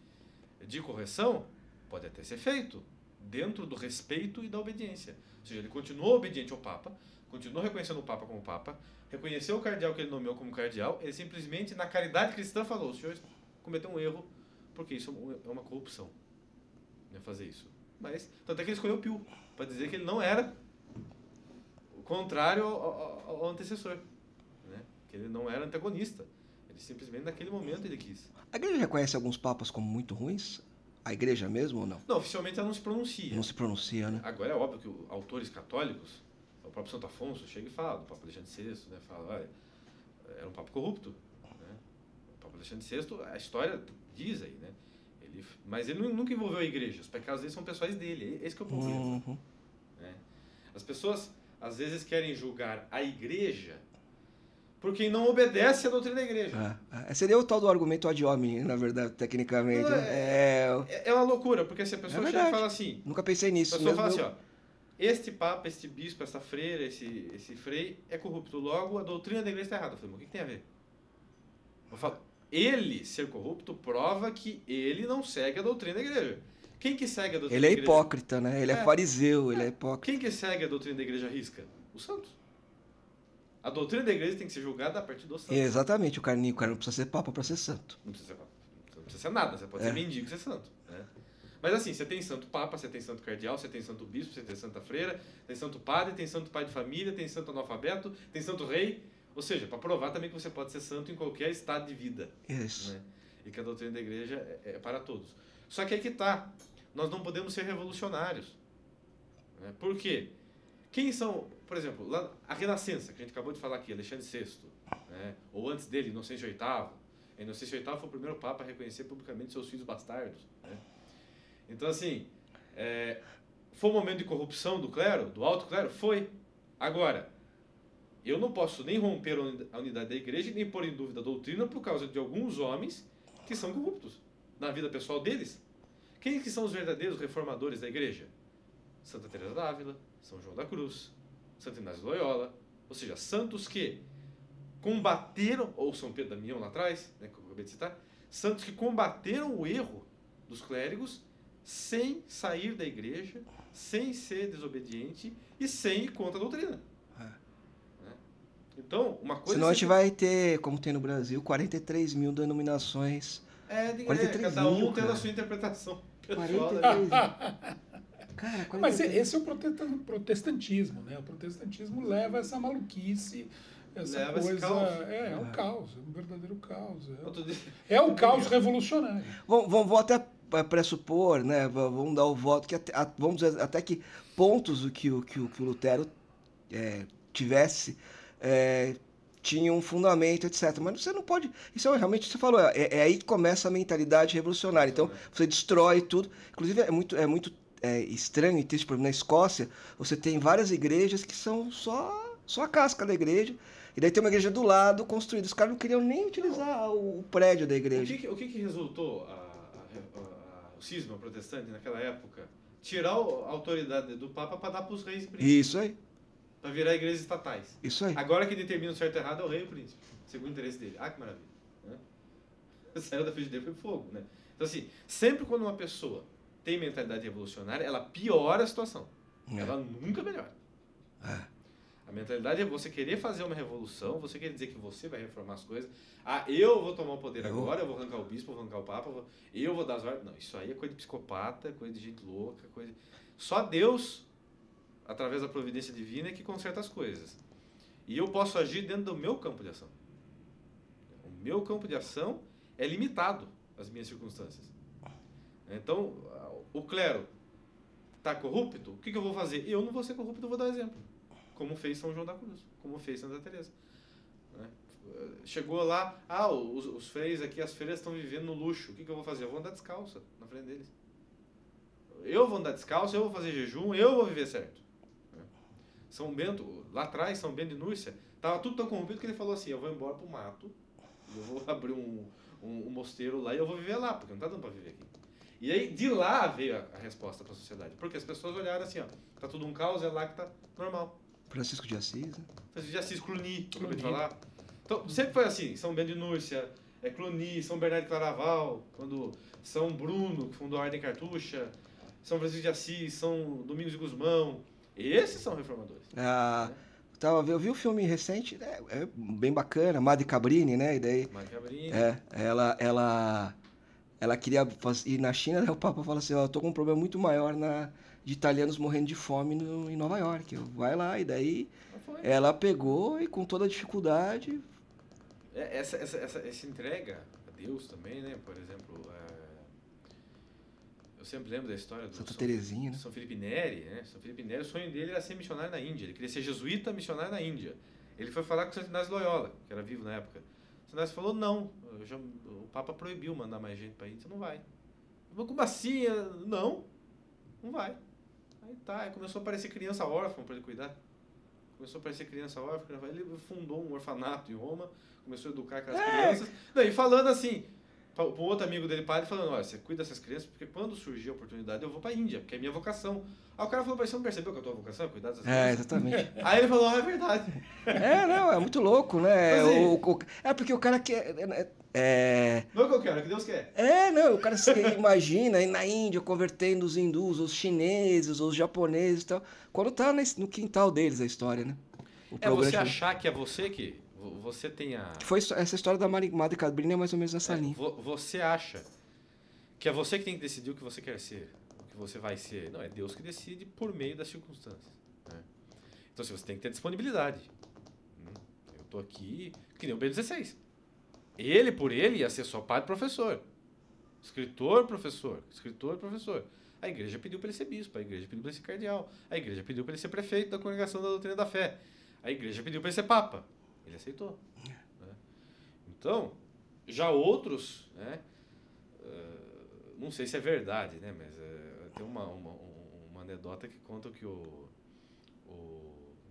de correção, pode até ser feito, dentro do respeito e da obediência. Ou seja, ele continuou obediente ao Papa, continuou reconhecendo o Papa como Papa, reconheceu o cardeal que ele nomeou como cardeal, ele simplesmente, na caridade cristã, falou, o senhor cometeu um erro, porque isso é uma corrupção, né, fazer isso. Mas, tanto é que ele escolheu Pio, para dizer que ele não era o contrário ao antecessor, né, que ele não era antagonista, ele simplesmente, naquele momento, ele quis. A igreja reconhece alguns papas como muito ruins? A igreja mesmo ou não? Não, oficialmente ela não se pronuncia. Não se pronuncia, né? Agora é óbvio que autores católicos, o próprio Santo Afonso chega e fala, do Papa Alexandre VI, né, fala, olha, era um papa corrupto, né? O Papa Alexandre VI, a história diz aí, né? Mas ele nunca envolveu a igreja, os pecados dele são pessoais dele, esse que é o problema. Né? As pessoas, às vezes, querem julgar a igreja por quem não obedece à doutrina da igreja. Seria o tal do argumento ad hominem, na verdade, tecnicamente. É uma loucura, porque se a pessoa chega e fala assim... Nunca pensei nisso. A pessoa fala assim, este papa, este bispo, essa freira, esse frei é corrupto. Logo, a doutrina da igreja está errada. Eu falei, mas o que tem a ver? Eu falo, ele ser corrupto prova que ele não segue a doutrina da igreja. Quem que segue a doutrina da igreja? Ele é hipócrita, né? Ele é fariseu, ele é hipócrita. Quem que segue a doutrina da igreja risca? Os santos. A doutrina da igreja tem que ser julgada a partir dos santos. Exatamente, o cara não precisa ser papa para ser santo. Não precisa ser papa. Não precisa ser nada, você pode ser mendigo e ser santo. Né? Mas assim, você tem santo papa, você tem santo cardeal, você tem santo bispo, você tem santa freira, tem santo padre, tem santo pai de família, tem santo analfabeto, tem santo rei. Ou seja, para provar também que você pode ser santo em qualquer estado de vida. Isso. Né? E que a doutrina da igreja é para todos. Só que aí que tá. Nós não podemos ser revolucionários. Né? Por quê? Quem são, por exemplo, lá, a Renascença, que a gente acabou de falar aqui, Alexandre VI, né? Ou antes dele, Inocêncio VIII. Inocêncio VIII foi o primeiro Papa a reconhecer publicamente seus filhos bastardos. Né? Então, assim, foi um momento de corrupção do clero, do alto clero? Foi. Agora, eu não posso nem romper a unidade da igreja, nem pôr em dúvida a doutrina por causa de alguns homens que são corruptos na vida pessoal deles. Quem que são os verdadeiros reformadores da igreja? Santa Teresa d'Ávila, São João da Cruz, Santo Inácio de Loyola, ou seja, santos que combateram, ou São Pedro Damião lá atrás, né, que eu acabei de citar, santos que combateram o erro dos clérigos sem sair da igreja, sem ser desobediente e sem ir contra a doutrina. Então, uma coisa... Senão a gente vai ter, como tem no Brasil, 43 mil denominações. 43 cada um tendo a sua interpretação pessoal. 43 Cara, Mas esse é o protestantismo, né? O protestantismo leva essa maluquice, essa leva coisa... esse caos. É um caos, é um verdadeiro caos. Outro dia- É um caos revolucionário. Vamos até pressupor, né? Vamos dar o voto que vamos dizer até que pontos o que o Lutero tivesse tinha um fundamento, etc. Mas você não pode... Isso é realmente o que você falou. É aí que começa a mentalidade revolucionária. Então, você destrói tudo. Inclusive, é muito estranho e triste, por exemplo, na Escócia, você tem várias igrejas que são só a casca da igreja. E daí tem uma igreja do lado construída. Os caras não queriam nem utilizar o prédio da igreja. O que resultou o cisma protestante naquela época? Tirar a autoridade do Papa para dar para os reis e príncipes. Isso aí. Para virar igrejas estatais. Isso aí. Agora que determina o certo e errado é o rei e o príncipe, segundo o interesse dele. Ah, que maravilha. Né? Saiu da frigideira foi pro fogo. Né? Então, assim, sempre quando uma pessoa tem mentalidade revolucionária, ela piora a situação. Ela nunca melhora. A mentalidade é você querer fazer uma revolução, você quer dizer que você vai reformar as coisas. Ah, eu vou tomar o poder agora, eu vou arrancar o bispo, eu vou arrancar o papa, eu vou dar as ordens. Não, isso aí é coisa de psicopata, coisa de gente louca, coisa... Só Deus, através da providência divina, é que conserta as coisas. E eu posso agir dentro do meu campo de ação. O meu campo de ação é limitado às minhas circunstâncias. Então, o clero está corrupto, o que eu vou fazer? Eu não vou ser corrupto, eu vou dar exemplo. Como fez São João da Cruz, como fez Santa Teresa. Né? Chegou lá, os freios aqui, as freiras estão vivendo no luxo, o que eu vou fazer? Eu vou andar descalça na frente deles. Eu vou andar descalço, eu vou fazer jejum, eu vou viver certo. São Bento, lá atrás, São Bento de Núrcia, estava tudo tão corrompido que ele falou assim, eu vou embora para o mato, eu vou abrir um mosteiro lá e eu vou viver lá, porque não está dando para viver aqui. E aí, de lá veio a resposta para a sociedade, porque as pessoas olharam assim, está tudo um caos, é lá que está normal. Francisco de Assis, né? Francisco de Assis, Cluny, que eu acabei de falar. Então, sempre foi assim, São Bento de Núrcia, Cluny, São Bernardo de Claraval, quando São Bruno, que fundou a Ordem Cartucha, São Francisco de Assis, São Domingos de Gusmão, esses são reformadores. Eu vi um filme recente, é bem bacana, Madre Cabrini, né? E daí, Madre Cabrini. ela queria ir na China, daí o Papa falou assim, eu tô com um problema muito maior de italianos morrendo de fome em Nova York. Vai lá, e daí ela pegou e com toda a dificuldade... Essa entrega a Deus também, né? Por exemplo, eu sempre lembro da história do Santa Teresinha, né? São Felipe Neri, né? São Felipe Neri, o sonho dele era ser missionário na Índia. Ele queria ser jesuíta missionário na Índia. Ele foi falar com o Santo Inácio de Loyola, que era vivo na época. O Santo Inácio falou, não, o Papa proibiu mandar mais gente para a Índia, você não vai. Como assim? Não vai. Aí começou a aparecer criança órfã para ele cuidar. Ele fundou um orfanato em Roma, começou a educar aquelas crianças. E falando assim, para o outro amigo dele, padre, falando, olha, você cuida dessas crianças, porque quando surgir a oportunidade eu vou para a Índia, porque é minha vocação. Aí o cara falou, você não percebeu que a tua vocação é cuidar dessas crianças? Exatamente. Aí ele falou, é verdade. É muito louco, né? Porque o cara quer... Não é o que eu quero, é o que Deus quer. O cara se imagina na Índia convertendo os hindus, os chineses, os japoneses e tal. Quando tá no quintal deles a história, né? Você achar que é você que... Você tem a... Essa história da Madre Cabrini é mais ou menos nessa linha. Você acha que é você que tem que decidir o que você quer ser, o que você vai ser. Não, é Deus que decide por meio das circunstâncias. Né? Então, você tem que ter disponibilidade. Eu tô aqui, que nem o Bento XVI. Ele, por ele, ia ser só padre professor. Escritor, professor. A igreja pediu para ele ser bispo, a igreja pediu para ele ser cardeal, a igreja pediu para ele ser prefeito da Congregação da Doutrina da Fé, a igreja pediu para ele ser papa. Ele aceitou. Né? Então, já outros, né, não sei se é verdade, né, mas tem uma anedota que conta que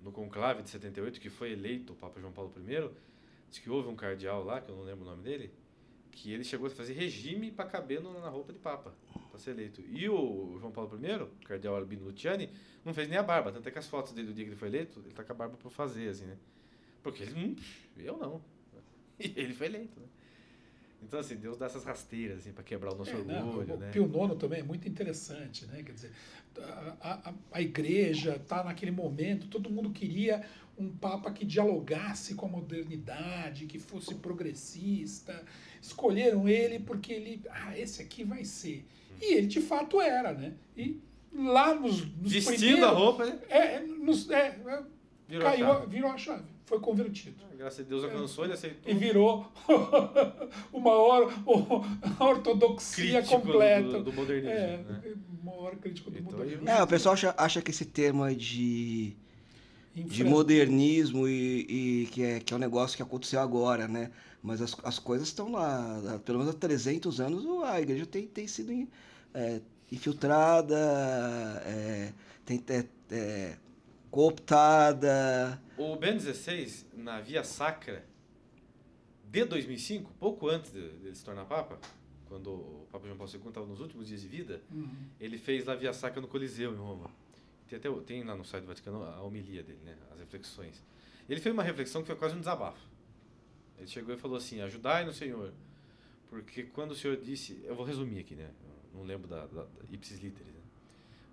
no conclave de 78, que foi eleito o Papa João Paulo I, diz que houve um cardeal lá, que eu não lembro o nome dele, que ele chegou a fazer regime para caber na roupa de papa, para ser eleito. E o João Paulo I, o cardeal Albino Luciani, não fez nem a barba, tanto é que as fotos dele do dia que ele foi eleito, ele tá com a barba por fazer, assim, né? Porque ele, eu não. E ele foi eleito, né? Então, assim, Deus dá essas rasteiras, assim, para quebrar o nosso orgulho, né? O Pio IX também é muito interessante, né? Quer dizer, a igreja está naquele momento, todo mundo queria um papa que dialogasse com a modernidade, que fosse progressista. Escolheram ele porque ele, esse aqui vai ser. E ele, de fato, era, né? E lá nos vestindo primeiros, a roupa, né? Virou a chave. Foi convertido. Graças a Deus alcançou, ele aceitou. E virou a ortodoxia crítico completa. do modernismo. Né? O maior crítico do Então, modernismo. O pessoal acha que esse termo de Infra- modernismo e que é um negócio que aconteceu agora, né? Mas as coisas estão lá. Pelo menos há 300 anos a igreja tem sido infiltrada, cooptada. O Bento XVI, na Via Sacra de 2005, pouco antes de se tornar Papa, quando o Papa João Paulo II estava nos últimos dias de vida, ele fez lá a Via Sacra no Coliseu, em Roma. Tem lá no site do Vaticano a homilia dele, né? As reflexões. Ele fez uma reflexão que foi quase um desabafo. Ele chegou e falou assim: ajudai no Senhor, porque quando o Senhor disse... Eu vou resumir aqui, né? Eu não lembro da ipsis literis, né?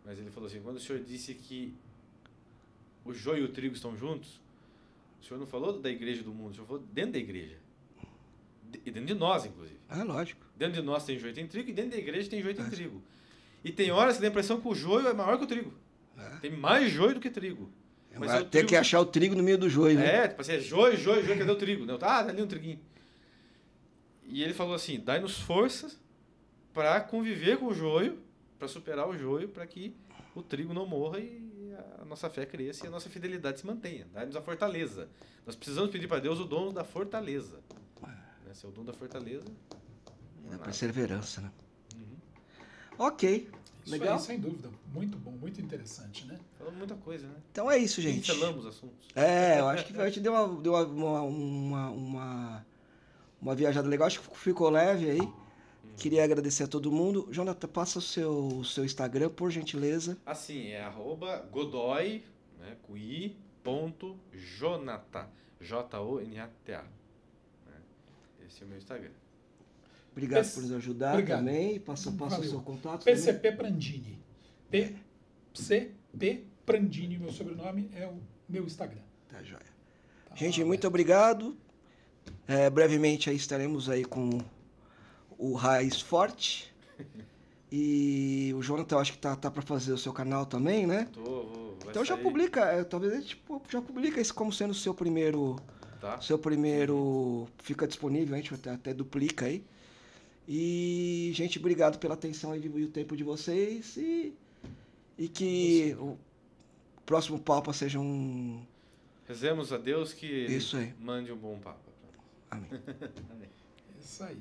Mas ele falou assim: quando o Senhor disse que o joio e o trigo estão juntos, o Senhor não falou da igreja do mundo, o Senhor falou dentro da igreja. E dentro de nós, inclusive. Lógico. Dentro de nós tem joio e tem trigo, e dentro da igreja tem joio e tem trigo. E tem horas que dá a impressão que o joio é maior que o trigo. Tem mais joio do que trigo. Mas tem que achar o trigo no meio do joio, né? Tipo assim, é joio, cadê o trigo? Não, tá ali um triguinho. E ele falou assim: dai-nos forças para conviver com o joio, para superar o joio, para que o trigo não morra e a nossa fé cresça e a nossa fidelidade se mantenha. Dá-nos a fortaleza. Nós precisamos pedir para Deus o dom da fortaleza. Se é o dom da fortaleza... Da perseverança, né? Ok. Isso legal. Aí, sem dúvida. Muito bom, muito interessante, né? Falamos muita coisa, né? Então é isso, gente. Pincelamos assuntos. Eu acho que a gente deu uma viajada legal. Acho que ficou leve aí. Queria agradecer a todo mundo. Jonathan, passa o seu Instagram, por gentileza. Assim, é @godoy, né, com i, ponto, Jonathan, Jonata. Esse é o meu Instagram. Obrigado por nos ajudar também. Passa o seu contato. PCP Prandini. PCP Prandini, meu sobrenome, é o meu Instagram. Tá joia. Gente, muito obrigado. Brevemente aí estaremos aí com o Raiz Forte. E o Jonathan, eu acho que tá para fazer o seu canal também, né? Então já publica, talvez a gente já publica isso como sendo o seu primeiro... Tá. Seu primeiro fica disponível, a gente até duplica aí. E, gente, obrigado pela atenção e o tempo de vocês. E que o próximo Papa seja um... Rezemos a Deus que Isso aí. mande um bom Papa. Amém. Isso aí.